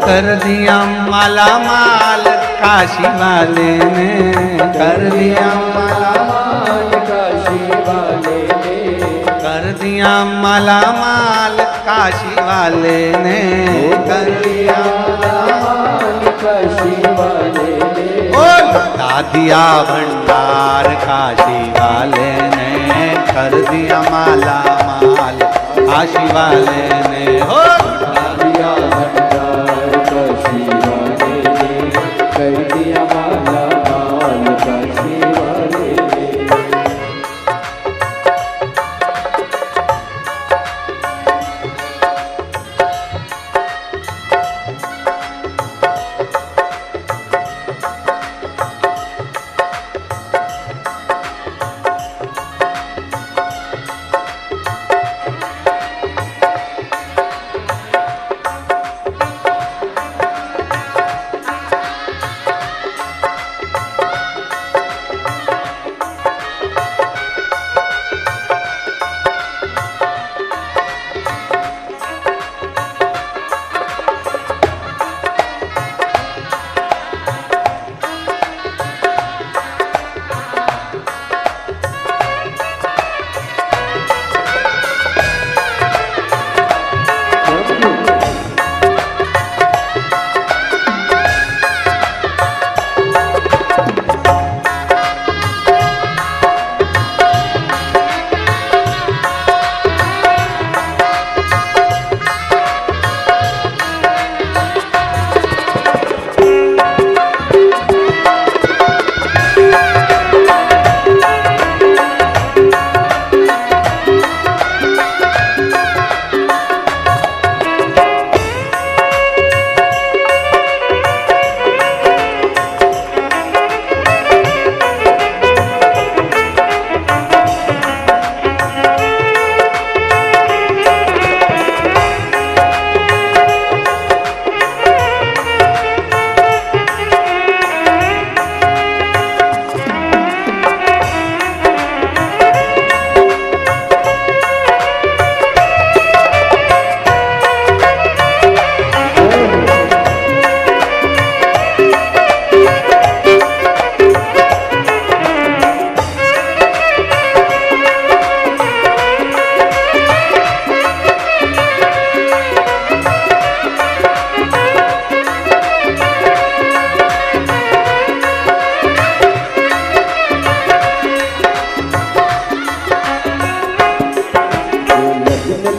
कर दिया माला माल काशी वाले ने, कर दिया माला माल काशी वाले ने, कर दिया माला माल काशी वाले ने, कर दिया माला माल काशी वाले ने। लुटा दिया भंडार काशी वाले ने, कर दिया माला माल काशी वाले ने, हो लुटा दिया भंडार काशी वाले ने, कर दिया माला माल काशी वाले ने।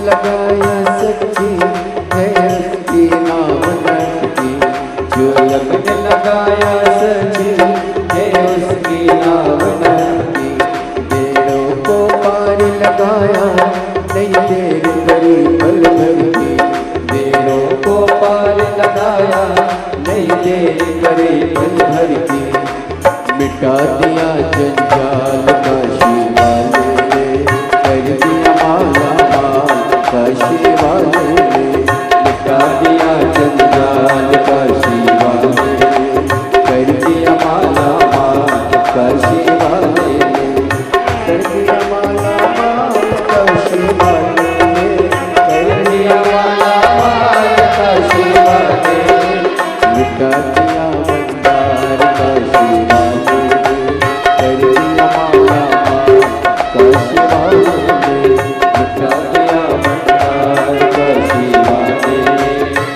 लगाया सच्ची है उसकी नाम नटकी, जो लगन लगाया सच्ची है उसकी नाम नटकी। बेड़ों को पार लगाया नहीं देर करी पल भर की, बेड़ों को पार लगाया नहीं देर करी पल भर की। मिटा दिया जंजाल काशी वाले ने, कर दिया माला काशी वाले ने, मिटा दिया जंजाल काशी वाले ने, कर दिया माला माल काशी वाले ने, कर दिया माला माल काशी वाले ने, कर दिया माला माल काशी वाले ने, मिटा दिया भंडार काशी वाले ने, कर दिया माला माल काशी वाले ने, मिटा दिया भंडार काशी वाले ने।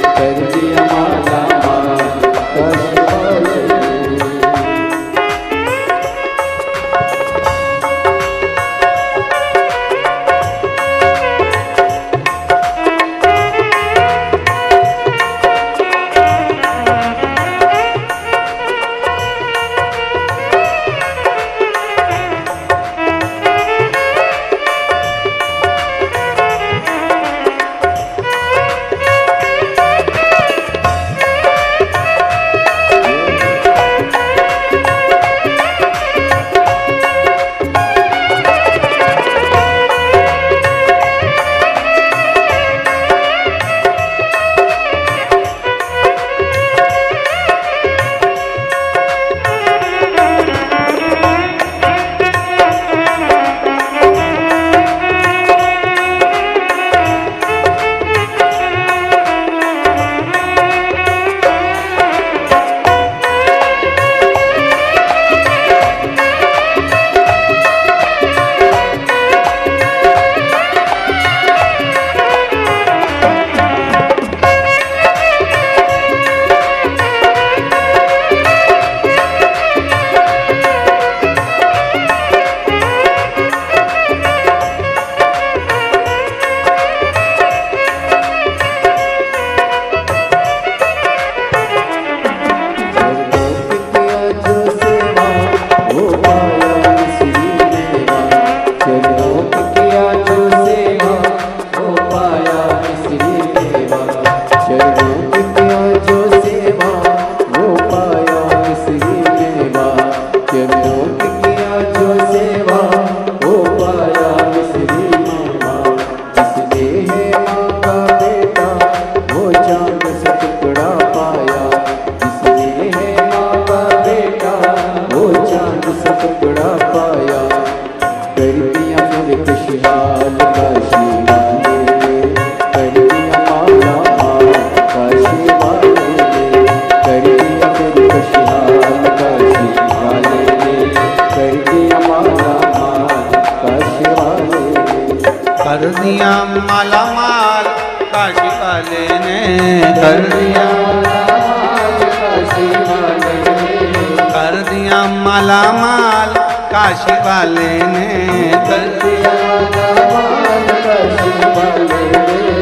दिया माला माल, काशी वाले ने कर दिया, कर दिया माला माल, काशी वाले ने कर दिया,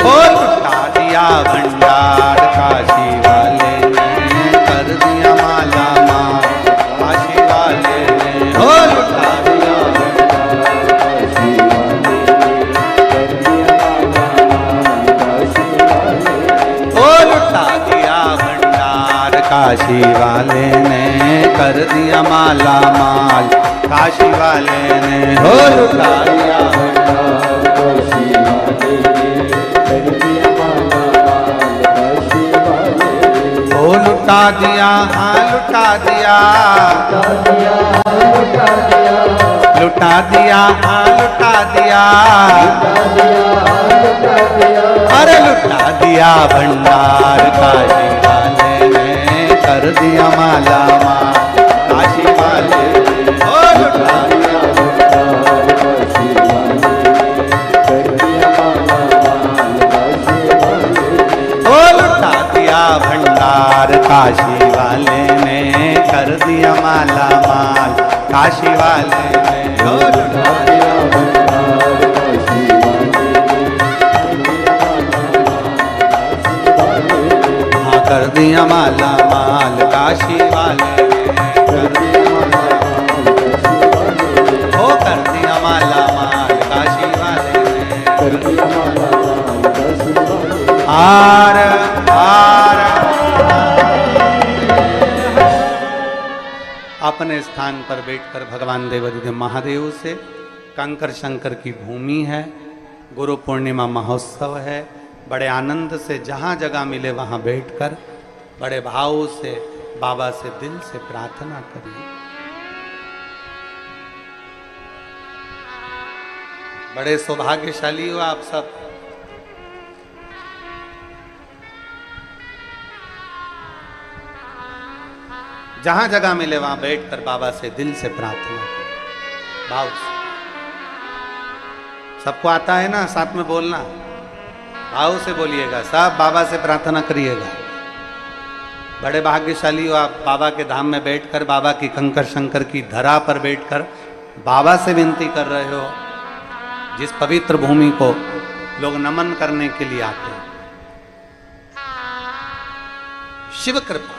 ओ लुटा दिया भंडार काशी वाले ने कर दिया माला माल, काशी वाले ने ओ लुटा दिया, ओ लुटा दिया भंडार काशी वाले ने कर दिया माला माल, काशी वाले ने हो लुटा दिया, ओ लुटा दिया, हाँ लुटा दिया, लुटा दिया, हाँ लुटा दिया, अरे लुटा दिया भंडार काशी वाले ने कर दिया माला माल, काशी वाले ने ओ लुटा दिया, ओ लुटा दिया भंडार काशी वाले ने कर दिया माला माल, काशी वाले ने ओ लुटा दिया, कर दिया माला माल, काशी वाले ने कर दिया माला माल, हो कर दिया माला माल, काशी वाले ने कर दिया माला माल, हार हार। अपने स्थान पर बैठकर भगवान देवाधिदेव महादेव से, कंकर शंकर की भूमि है, गुरु पूर्णिमा महोत्सव है, बड़े आनंद से जहाँ जगह मिले वहाँ बैठकर बड़े भाव से बाबा से दिल से प्रार्थना करिए। बड़े सौभाग्यशाली हो आप सब। जहाँ जगह मिले वहाँ बैठकर बाबा से दिल से प्रार्थना करिए, भाव से। सबको आता है ना, साथ में बोलना, भाव से बोलिएगा, सब बाबा से प्रार्थना करिएगा। बड़े भाग्यशाली हो आप, बाबा के धाम में बैठकर, बाबा की कंकर शंकर की धरा पर बैठकर बाबा से विनती कर रहे हो, जिस पवित्र भूमि को लोग नमन करने के लिए आते हैं। शिव कृपा।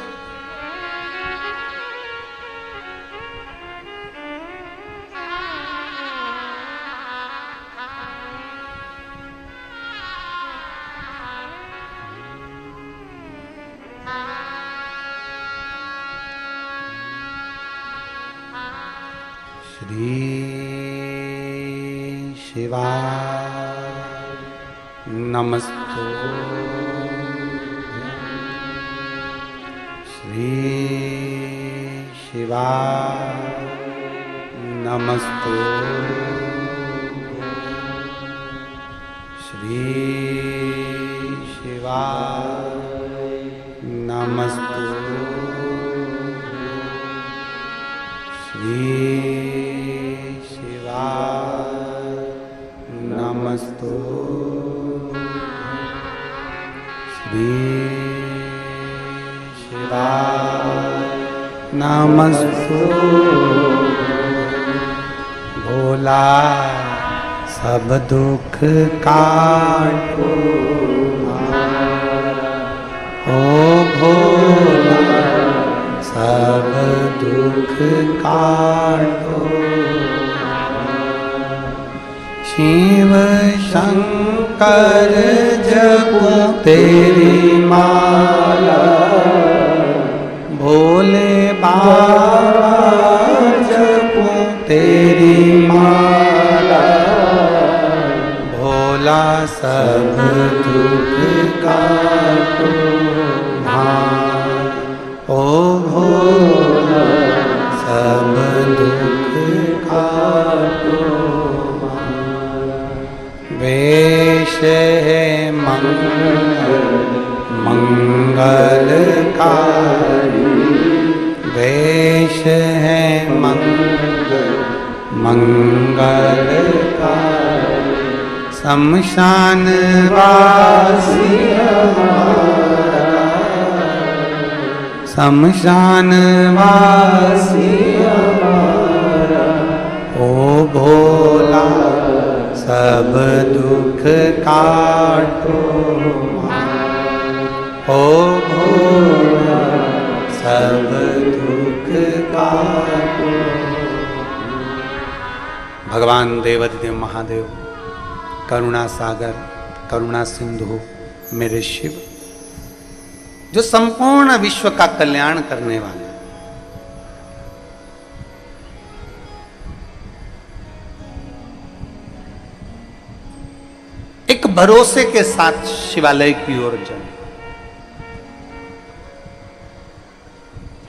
श्री शिवाय नमस्तु, श्री शिवाय नमस्तु, श्री शिवाय नमस्तु, श्री नमस्तु, श्री शिवाय नमस्तु। भोला सब दुख काटो, ओ भोला सब दुख काटो, शिव शंकर जपो तेरी माला, भोले बाबा जपो तेरी माला, भोला सब दुख काटो ओ भोला सब दुख काटो। वेश है मंगलकारी, वेश है मंगलकारी, शमशान वासी शमशान वासी ओ भोला सब दुख काटो ओ भोला सब दुख काटो। भगवान देवाधिदेव महादेव करुणा सागर करुणा सिंधु मेरे शिव, जो संपूर्ण विश्व का कल्याण करने वाले, एक भरोसे के साथ शिवालय की ओर चले।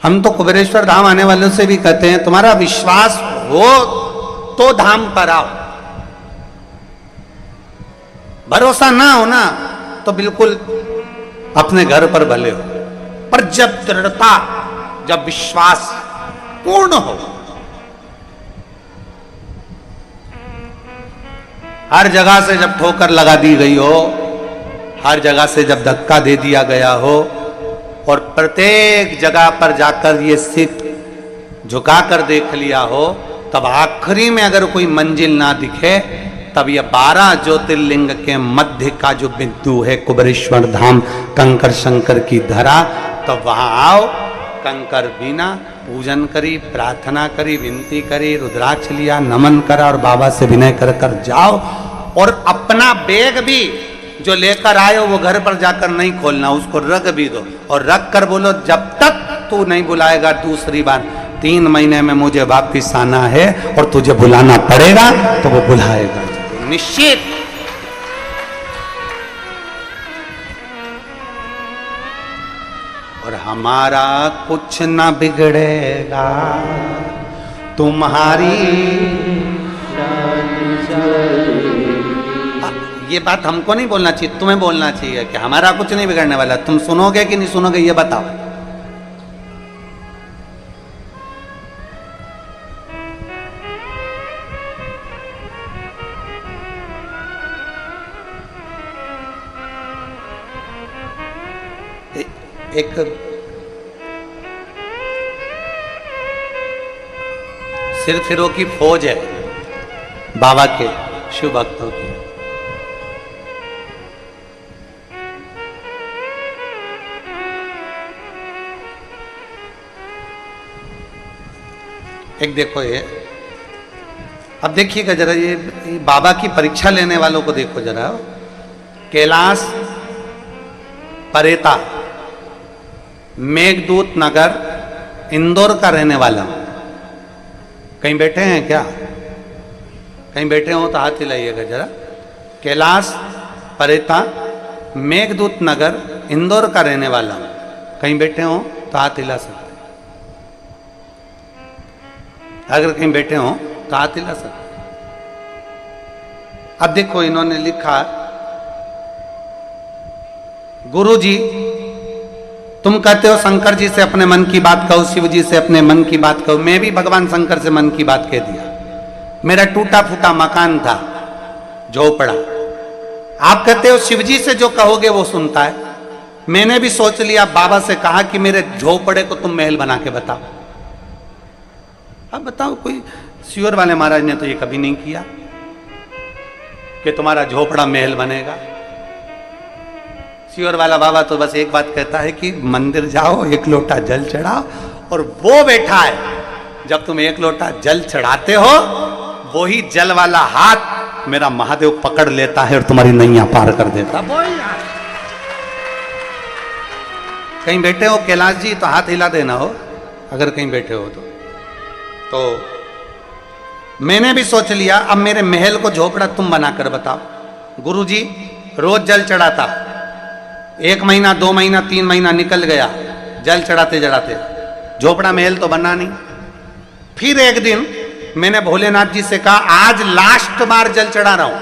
हम तो कुबेरेश्वर धाम आने वालों से भी कहते हैं तुम्हारा विश्वास हो तो धाम पर आओ, भरोसा ना हो ना तो बिल्कुल अपने घर पर भले हो, पर जब दृढ़ता, जब विश्वास पूर्ण हो, हर जगह से जब ठोकर लगा दी गई हो, हर जगह से जब धक्का दे दिया गया हो और प्रत्येक जगह पर जाकर ये सिर झुकाकर देख लिया हो, तब आखिरी में अगर कोई मंजिल ना दिखे तब ये 12 ज्योतिर्लिंग के मध्य का जो बिंदु है कुबेरेश्वर धाम कंकर शंकर की धरा, तब वहां आओ, कंकर बीना, पूजन करी, प्रार्थना करी, विनती करी, रुद्राक्ष लिया, नमन करा और बाबा से विनय कर कर जाओ। और अपना बैग भी जो लेकर आए हो वो घर पर जाकर नहीं खोलना, उसको रख भी दो और रख कर बोलो जब तक तू नहीं बुलाएगा दूसरी बार 3 महीने में मुझे वापिस आना है, और तुझे बुलाना पड़ेगा तो वो बुलाएगा निश्चित। और हमारा कुछ ना बिगड़ेगा तुम्हारी। ये बात हमको नहीं बोलना चाहिए, तुम्हें बोलना चाहिए कि हमारा कुछ नहीं बिगड़ने वाला। तुम सुनोगे कि नहीं सुनोगे ये बताओ। एक सिरफिरों की फौज है बाबा के शिव भक्तों की। एक देखो ये, अब देखिएगा जरा ये बाबा की परीक्षा लेने वालों को देखो जरा। कैलाश परेता, मेघदूत नगर, इंदौर का रहने वाला। कहीं बैठे हैं क्या? कहीं बैठे हो तो हाथ हिलाइएगा जरा। कैलाश परेता, मेघदूत नगर, इंदौर का रहने वाला। कहीं बैठे हो तो हाथ हिला सकते, अगर कहीं बैठे हो तो हाथ हिला सकते। अब देखो इन्होंने लिखा, गुरु जी तुम कहते हो शंकर जी से अपने मन की बात कहो, शिव जी से अपने मन की बात कहो। मैं भी भगवान शंकर से मन की बात कह दिया। मेरा टूटा फूटा मकान था, झोपड़ा। आप कहते हो शिव जी से जो कहोगे वो सुनता है। मैंने भी सोच लिया, बाबा से कहा कि मेरे झोपड़े को तुम महल बना के बताओ। अब बताओ, कोई सियोर वाले महाराज ने तो ये कभी नहीं किया कि तुम्हारा झोपड़ा महल बनेगा। सियोर वाला बाबा तो बस एक बात कहता है कि मंदिर जाओ, एक लोटा जल चढ़ाओ, और वो बैठा है जब तुम एक लोटा जल चढ़ाते हो, वो ही जल वाला हाथ मेरा महादेव पकड़ लेता है और तुम्हारी नैया पार कर देता। कहीं बैठे हो कैलाश जी तो हाथ हिला देना हो, अगर कहीं बैठे हो तो मैंने भी सोच लिया, अब मेरे महल को झोपड़ा तुम बनाकर बताओ। गुरुजी रोज जल चढ़ाता, 1 महीना 2 महीना 3 महीना निकल गया जल चढ़ाते चढ़ाते, झोपड़ा महल तो बना नहीं। फिर एक दिन मैंने भोलेनाथ जी से कहा, आज लास्ट बार जल चढ़ा रहा हूं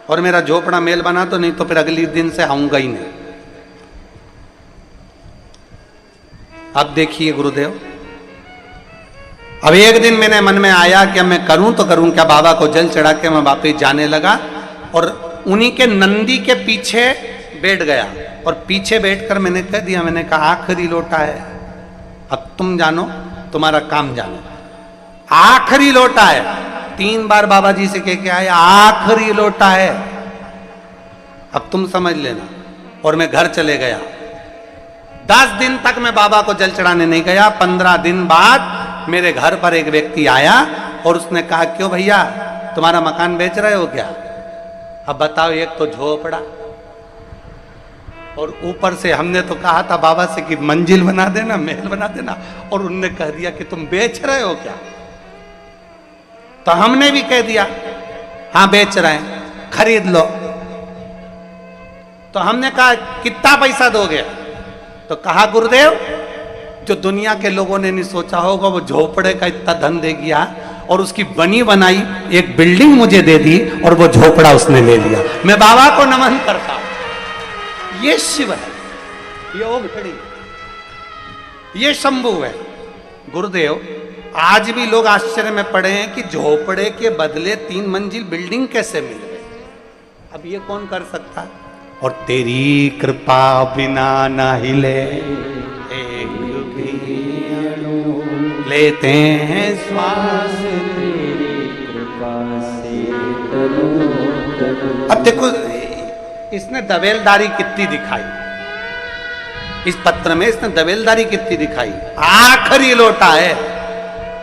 और मेरा झोपड़ा महल बना तो, नहीं तो फिर अगले दिन से आऊंगा ही नहीं। अब देखिए गुरुदेव, अब एक दिन मैंने मन में आया कि अब मैं करूं तो करूं क्या। बाबा को जल चढ़ा के मैं वापिस जाने लगा, और उन्हीं के नंदी के पीछे बैठ गया और पीछे बैठकर मैंने कह दिया, मैंने कहा आखिरी लोटा है, अब तुम जानो, तुम्हारा काम जानो, आखिरी लोटा है। 3 बार बाबा जी से कह के आए आखिरी लोटा है, अब तुम समझ लेना। और मैं घर चले गया। 10 दिन तक मैं बाबा को जल चढ़ाने नहीं गया। 15 दिन बाद मेरे घर पर एक व्यक्ति आया और उसने कहा, क्यों भैया तुम्हारा मकान बेच रहे हो क्या? अब बताओ, एक तो झोपड़ा और ऊपर से हमने तो कहा था बाबा से कि मंजिल बना देना, महल बना देना, और उनने कह दिया कि तुम बेच रहे हो क्या? तो हमने भी कह दिया हाँ बेच रहे हैं, खरीद लो। तो हमने कहा कितना पैसा दोगे? तो कहा गुरुदेव, जो दुनिया के लोगों ने नहीं सोचा होगा वो झोपड़े का इतना धन दे गया और उसकी बनी बनाई एक बिल्डिंग मुझे दे दी और वो झोपड़ा उसने ले लिया। मैं बाबा को नमन करता हूं। ये शिव है, ये ओम खड़ी, ये शंभु है। गुरुदेव, आज भी लोग आश्चर्य में पड़े हैं कि झोपड़े के बदले 3 मंजिल बिल्डिंग कैसे मिल गई। अब ये कौन कर सकता है? और तेरी कृपा बिना न हिले एक भी लेते हैं श्वास, तेरी कृपा से तनु तनु। अब देखो इसने दवेलदारी कितनी दिखाई, इस पत्र में इसने दवेलदारी कितनी दिखाई। आखिरी लोटा है,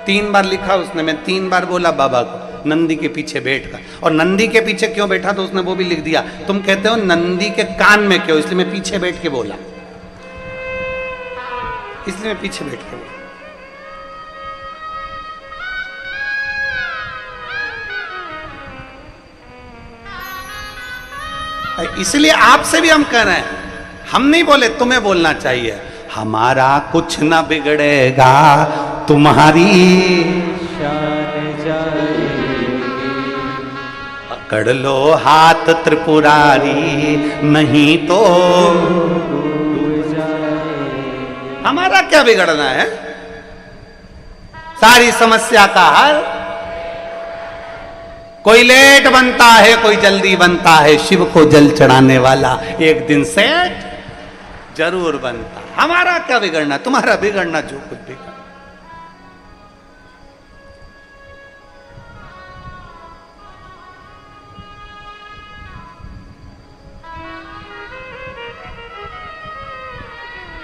3 बार लिखा उसने, मैं 3 बार बोला बाबा को नंदी के पीछे बैठकर। और नंदी के पीछे क्यों बैठा तो उसने वो भी लिख दिया। तुम कहते हो नंदी के कान में क्यों, इसलिए मैं पीछे बैठ के बोला, इसलिए मैं पीछे बैठ के बोला। इसलिए आपसे भी हम कह रहे हैं, हम नहीं बोले, तुम्हें बोलना चाहिए। हमारा कुछ न बिगड़ेगा, तुम्हारी शान जाएगी, पकड़ लो हाथ त्रिपुरारी, नहीं तो डूब जाए। हमारा क्या बिगड़ना है? सारी समस्या का हल, कोई लेट बनता है, कोई जल्दी बनता है, शिव को जल चढ़ाने वाला एक दिन सेठ जरूर बनता। हमारा क्या बिगड़ना, तुम्हारा बिगड़ना जो कुछ बिगड़।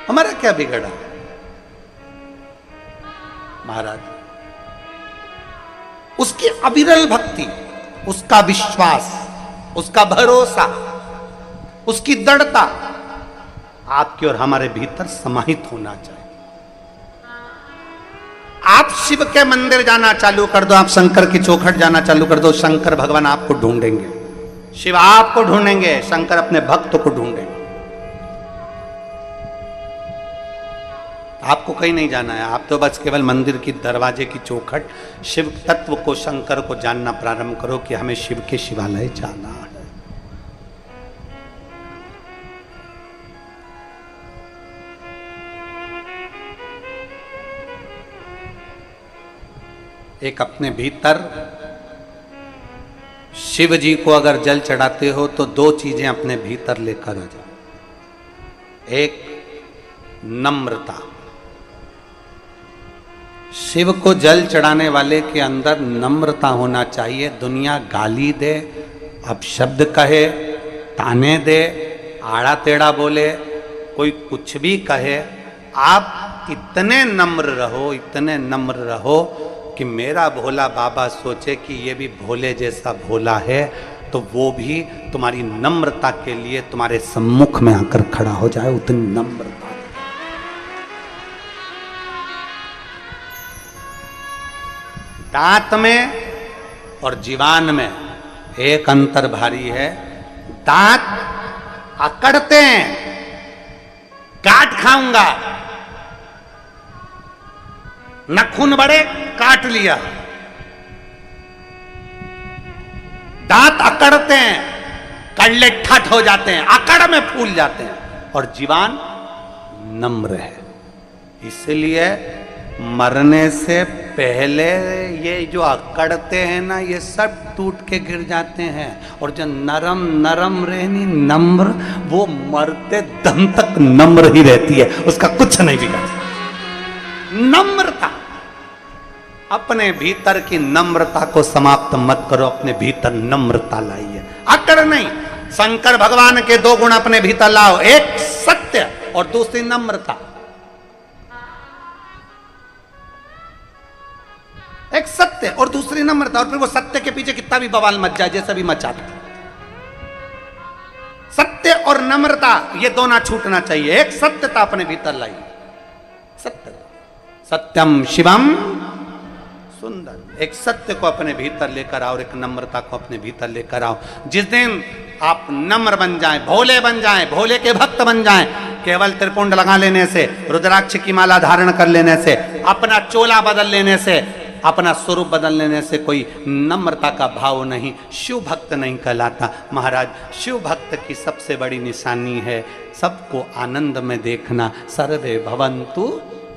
हमारा क्या बिगड़ा महाराज? उसकी अविरल भक्ति, उसका विश्वास, उसका भरोसा, उसकी दृढ़ता आपके और हमारे भीतर समाहित होना चाहिए। आप शिव के मंदिर जाना चालू कर दो, आप शंकर की चौखट जाना चालू कर दो, शंकर भगवान आपको ढूंढेंगे, शिव आपको ढूंढेंगे, शंकर अपने भक्तों को ढूंढेंगे। आपको कहीं नहीं जाना है, आप तो बस केवल मंदिर की दरवाजे की चौखट, शिव तत्व को, शंकर को जानना प्रारंभ करो कि हमें शिव के शिवालय जाना है। एक अपने भीतर शिव जी को अगर जल चढ़ाते हो तो 2 चीजें अपने भीतर लेकर आ जाओ। एक नम्रता, शिव को जल चढ़ाने वाले के अंदर नम्रता होना चाहिए। दुनिया गाली दे, अपशब्द कहे, ताने दे, आड़ा टेढ़ा बोले, कोई कुछ भी कहे, आप इतने नम्र रहो, इतने नम्र रहो कि मेरा भोला बाबा सोचे कि ये भी भोले जैसा भोला है, तो वो भी तुम्हारी नम्रता के लिए तुम्हारे सम्मुख में आकर खड़ा हो जाए, उतनी नम्रता। दांत में और जीवान में एक अंतर भारी है। दांत अकड़ते हैं, काट खाऊंगा, नखून बड़े, काट लिया। दांत अकड़ते हैं, कड़ले ठट हो जाते हैं, अकड़ में फूल जाते हैं। और जीवान नम्र है। इसलिए मरने से पहले ये जो अकड़ते हैं ना, ये सब टूट के गिर जाते हैं। और जो नरम नरम रहनी नम्र, वो मरते दम तक नम्र ही रहती है, उसका कुछ नहीं बिगड़ता। नम्रता, अपने भीतर की नम्रता को समाप्त मत करो, अपने भीतर नम्रता लाइए, अकड़ नहीं। शंकर भगवान के दो गुण अपने भीतर लाओ, एक सत्य और दूसरी नम्रता। एक सत्य और दूसरी नम्रता, और फिर वो सत्य के पीछे कितना भी बवाल मच जाए, जैसा भी मचाते, सत्य और नम्रता ये दोनों छूटना चाहिए। एक सत्यता अपने भीतर लाइए, सत्यता, सत्यम शिवम सुंदर। एक सत्य को अपने भीतर लेकर आओ और एक नम्रता को अपने भीतर लेकर आओ। जिस दिन आप नम्र बन जाएं, भोले बन जाएं, भोले के भक्त बन जाएं, केवल त्रिपुंड लगा लेने से, रुद्राक्ष की माला धारण कर लेने से, अपना चोला बदल लेने से, अपना स्वरूप बदल लेने से कोई नम्रता का भाव नहीं, शिव भक्त नहीं कहलाता। महाराज, शिव भक्त की सबसे बड़ी निशानी है सबको आनंद में देखना। सर्वे भवन्तु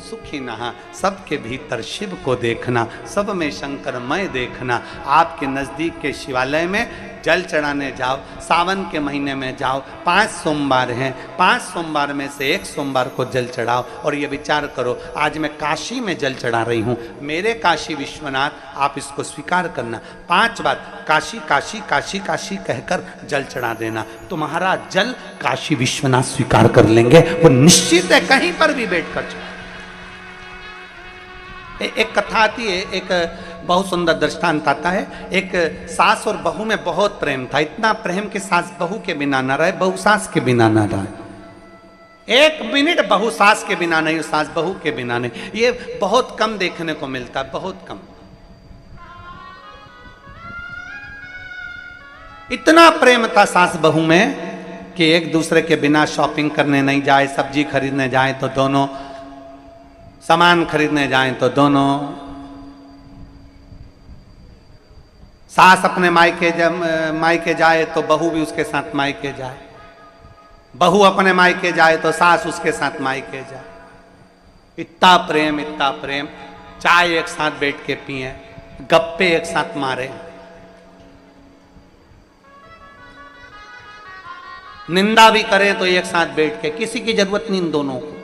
सुखिनः, सबके भीतर शिव को देखना, सब में शंकरमय देखना। आपके नज़दीक के शिवालय में जल चढ़ाने जाओ, सावन के महीने में जाओ, 5 सोमवार हैं, 5 सोमवार में से एक सोमवार को जल चढ़ाओ और ये विचार करो, आज मैं काशी में जल चढ़ा रही हूँ, मेरे काशी विश्वनाथ, आप इसको स्वीकार करना। 5 बार काशी काशी काशी काशी कहकर जल चढ़ा देना, तो महाराज जल काशी विश्वनाथ स्वीकार कर लेंगे, वो निश्चित है, कहीं पर भी बैठ कर। एक कथा आती है, एक बहुत सुंदर दृष्टांत आता है। एक सास और बहू में बहुत प्रेम था, इतना प्रेम कि सास बहू के बिना ना रहे, बहू सास के बिना ना रहे। 1 मिनट बहू सास के बिना नहीं, सास बहू के बिना नहीं। ये बहुत कम देखने को मिलता है, बहुत कम। इतना प्रेम था सास बहू में कि एक दूसरे के बिना शॉपिंग करने नहीं जाए, सब्जी खरीदने जाए तो दोनों, सामान खरीदने जाएं तो दोनों, सास अपने मायके जाए तो बहू भी उसके साथ मायके जाए, बहू अपने मायके जाए तो सास उसके साथ मायके जाए। इतना प्रेम, इतना प्रेम। चाय एक साथ बैठ के पिए, गप्पे एक साथ मारे, निंदा भी करें तो एक साथ बैठ के, किसी की जरूरत नहीं इन दोनों को।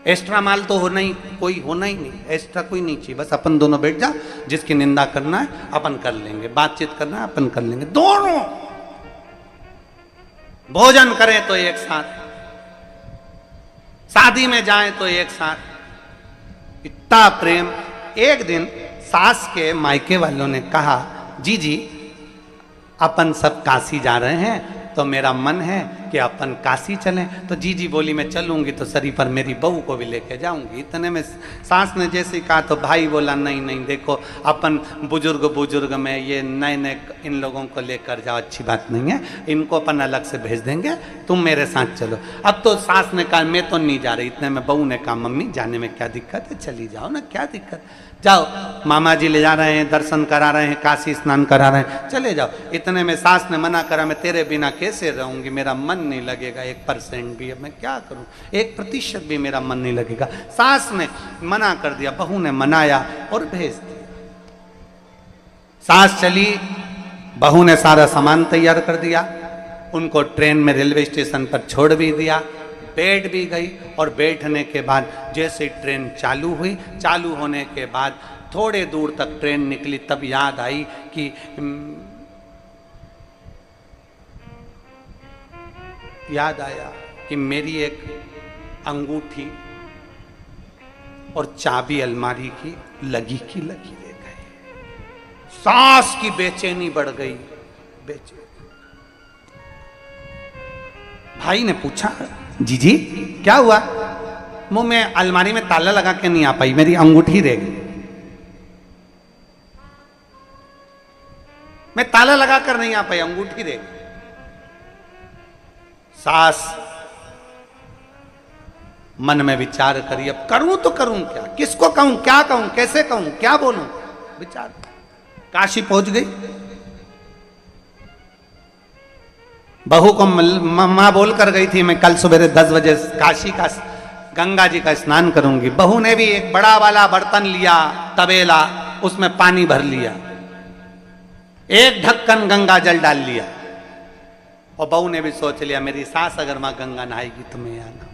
एक्स्ट्रा माल तो होना ही नहीं, एक्स्ट्रा कोई नहीं चाहिए, बस अपन दोनों बैठ जा, जिसकी निंदा करना है अपन कर लेंगे, बातचीत करना है अपन कर लेंगे, दोनों। भोजन करें तो एक साथ, शादी में जाएं तो एक साथ, इतना प्रेम। एक दिन सास के मायके वालों ने कहा, जी अपन सब काशी जा रहे हैं, तो मेरा मन है कि अपन काशी चलें। तो जी बोली, मैं चलूंगी तो सरी पर मेरी बहू को भी लेके जाऊंगी। इतने में सास ने जैसे कहा तो भाई बोला, नहीं देखो, अपन बुजुर्ग में ये नए इन लोगों को लेकर जाओ, अच्छी बात नहीं है, इनको अपन अलग से भेज देंगे, तुम मेरे साथ चलो। अब तो सास ने कहा मैं तो नहीं जा रही। इतने में बहू ने कहा, मम्मी जाने में क्या दिक्कत है, चली जाओ ना, क्या दिक्कत, जाओ, मामा जी ले जा रहे हैं, दर्शन करा रहे हैं, काशी स्नान करा रहे हैं, चले जाओ। इतने में सास ने मना करा, मैं तेरे बिना कैसे रहूंगी, मेरा मन नहीं लगेगा 1% भी, अब मैं क्या करूं, 1% भी मेरा मन नहीं लगेगा। सास ने मना कर दिया, बहू ने मनाया और भेज दिया। सास चली, बहू ने सारा सामान तैयार कर दिया, उनको ट्रेन में रेलवे स्टेशन पर छोड़ भी दिया, बैठ भी गई। और बैठने के बाद जैसे ट्रेन चालू हुई, चालू होने के बाद थोड़े दूर तक ट्रेन निकली, तब याद आई कि याद आया कि मेरी एक अंगूठी और चाबी अलमारी की लगी रह गई। सास की बेचैनी बढ़ गई, भाई ने पूछा, जी क्या हुआ? मुंह में अलमारी में ताला लगा के नहीं आ पाई, मेरी अंगूठी रह गई। मैं ताला लगा कर नहीं आ पाई, अंगूठी रह गई। सास मन में विचार करी, अब करूं तो करूं क्या, किसको कहूं, क्या कहूं, कैसे कहूं, क्या बोलूं, विचार। काशी पहुंच गई, बहू को मां बोल कर गई थी, मैं कल सुबह 10 बजे काशी का गंगा जी का स्नान करूंगी। बहू ने भी एक बड़ा वाला बर्तन लिया, तबेला, उसमें पानी भर लिया, एक ढक्कन गंगा जल डाल लिया, और बहू ने भी सोच लिया मेरी सास अगर मां गंगा नहाएगी तो मैं आना।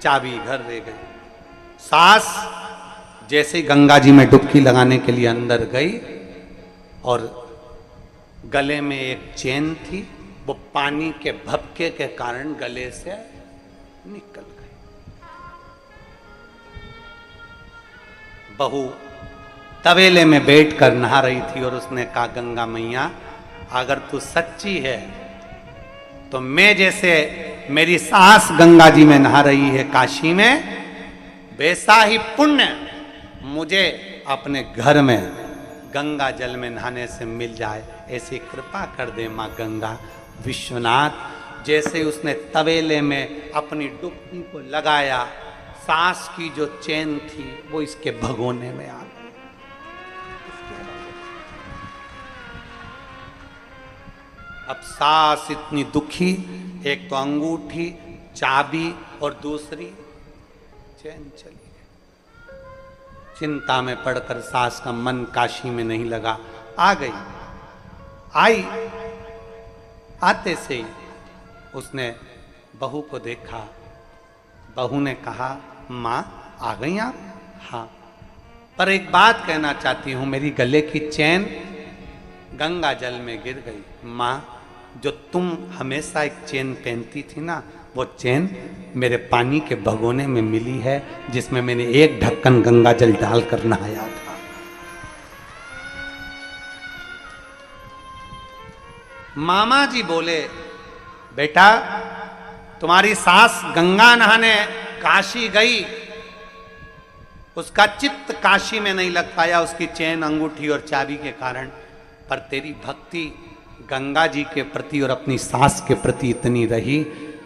चाबी घर ले गई। सास जैसे ही गंगा जी में डुबकी लगाने के लिए अंदर गई और गले में एक चेन थी, वो पानी के भपके के कारण गले से निकल गई। बहू तवेले में बैठकर नहा रही थी और उसने कहा गंगा मैया अगर तू सच्ची है तो मैं जैसे मेरी सास गंगा जी में नहा रही है काशी में, वैसा ही पुण्य मुझे अपने घर में गंगा जल में नहाने से मिल जाए, ऐसी कृपा कर दे मां गंगा। विश्वनाथ जैसे उसने तवेले में अपनी डुबकी को लगाया, सास की जो चेन थी वो इसके भगोने में आ गई। अब सास इतनी दुखी, एक तो अंगूठी, चाबी और दूसरी चैन चली गई। चिंता में पड़कर सास का मन काशी में नहीं लगा। आ गई, आई, आते से ही उसने बहू को देखा। बहू ने कहा माँ आ गई आप? हाँ, पर एक बात कहना चाहती हूं, मेरी गले की चैन गंगा जल में गिर गई। माँ जो तुम हमेशा एक चेन पहनती थी ना, वो चेन मेरे पानी के भगोने में मिली है जिसमें मैंने एक ढक्कन गंगा जल डालकर नहाया था। मामा जी बोले बेटा तुम्हारी सास गंगा नहाने काशी गई, उसका चित्त काशी में नहीं लग पाया उसकी चेन, अंगूठी और चाबी के कारण, पर तेरी भक्ति गंगा जी के प्रति और अपनी सास के प्रति इतनी रही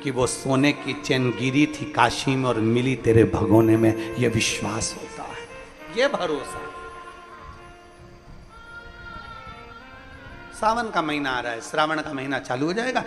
कि वो सोने की चेन गिरी थी काशी में और मिली तेरे भगोने में। ये विश्वास होता है, ये भरोसा। सावन का महीना आ रहा है, श्रावण का महीना चालू हो जाएगा।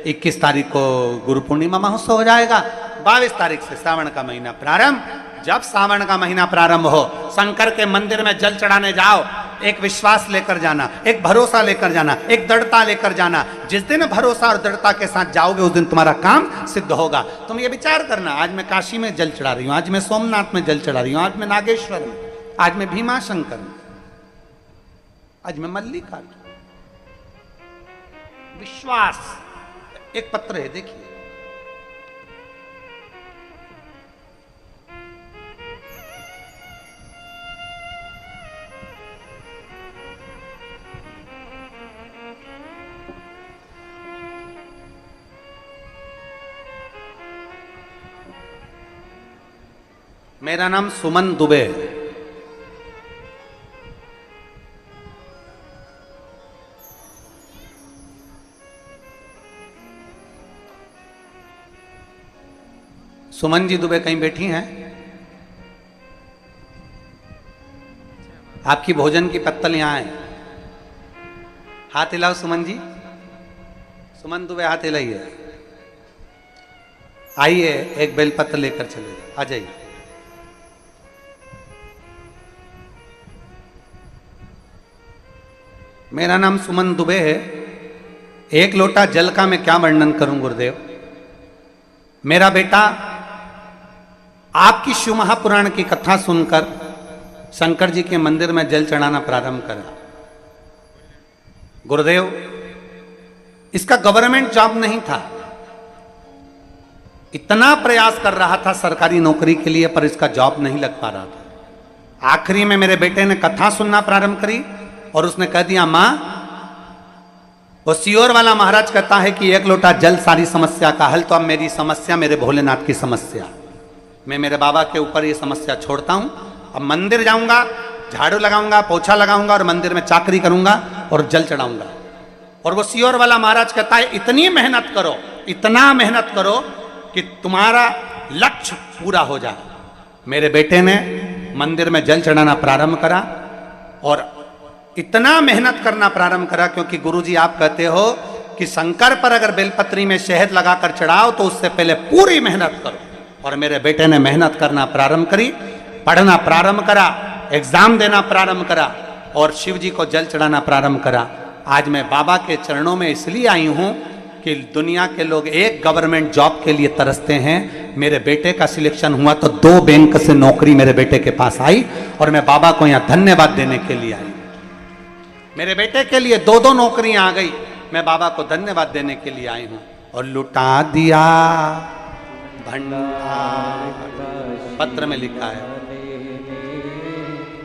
21 तारीख को गुरु पूर्णिमा महोत्सव हो जाएगा, 22 तारीख से श्रावण का महीना प्रारंभ। जब सावन का महीना प्रारंभ हो, शंकर के मंदिर में जल चढ़ाने जाओ, एक विश्वास लेकर जाना, एक भरोसा लेकर जाना, एक दृढ़ता लेकर जाना। जिस दिन भरोसा और दृढ़ता के साथ जाओगे उस दिन तुम्हारा काम सिद्ध होगा। तुम ये विचार करना, आज मैं काशी में जल चढ़ा रही हूं, आज मैं सोमनाथ में जल चढ़ा रही हूं, आज मैं नागेश्वर में, आज मैं भीमाशंकर में, आज मैं मल्लिकार्जुन। विश्वास। एक पत्र है देखिए, मेरा नाम सुमन दुबे है। सुमन जी दुबे कहीं बैठी हैं? आपकी भोजन की पत्तल यहां है, हाथ हिलाओ सुमन जी। सुमन दुबे हाथ हिलाइए। आइए एक बेलपत्र लेकर चले, आ जाइए। मेरा नाम सुमन दुबे है। एक लोटा जल का मैं क्या वर्णन करूं गुरुदेव। मेरा बेटा आपकी शिव महापुराण की कथा सुनकर शंकर जी के मंदिर में जल चढ़ाना प्रारंभ करा। गुरुदेव इसका गवर्नमेंट जॉब नहीं था, इतना प्रयास कर रहा था सरकारी नौकरी के लिए, पर इसका जॉब नहीं लग पा रहा था। आखिरी में मेरे बेटे ने कथा सुनना प्रारंभ करी और उसने कह दिया मां, वो सियोर वाला महाराज कहता है कि एक लोटा जल सारी समस्या का हल, तो अब मेरी समस्या मेरे भोलेनाथ की समस्या, मैं मेरे बाबा के ऊपर ये समस्या छोड़ता हूं। अब मंदिर जाऊंगा, झाड़ू लगाऊंगा, पोछा लगाऊंगा और मंदिर में चाकरी करूंगा और जल चढ़ाऊंगा। और वो सियोर वाला महाराज कहता है इतनी मेहनत करो, इतना मेहनत करो कि तुम्हारा लक्ष्य पूरा हो जाए। मेरे बेटे ने मंदिर में जल चढ़ाना प्रारंभ करा और इतना मेहनत करना प्रारंभ करा, क्योंकि गुरुजी आप कहते हो कि शंकर पर अगर बेलपत्री में शहद लगाकर चढ़ाओ तो उससे पहले पूरी मेहनत करो। और मेरे बेटे ने मेहनत करना प्रारंभ करी, पढ़ना प्रारंभ करा, एग्जाम देना प्रारंभ करा और शिव जी को जल चढ़ाना प्रारंभ करा। आज मैं बाबा के चरणों में इसलिए आई हूं कि दुनिया के लोग एक गवर्नमेंट जॉब के लिए तरसते हैं। मेरे बेटे का सिलेक्शन हुआ तो 2 बैंक से नौकरी मेरे बेटे के पास आई और मैं बाबा को यहां धन्यवाद देने के लिए आई। मेरे बेटे के लिए 2 नौकरियां आ गई, मैं बाबा को धन्यवाद देने के लिए आई हूं। और लुटा दिया भंडार, पत्र में लिखा है,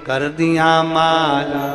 कर दिया माला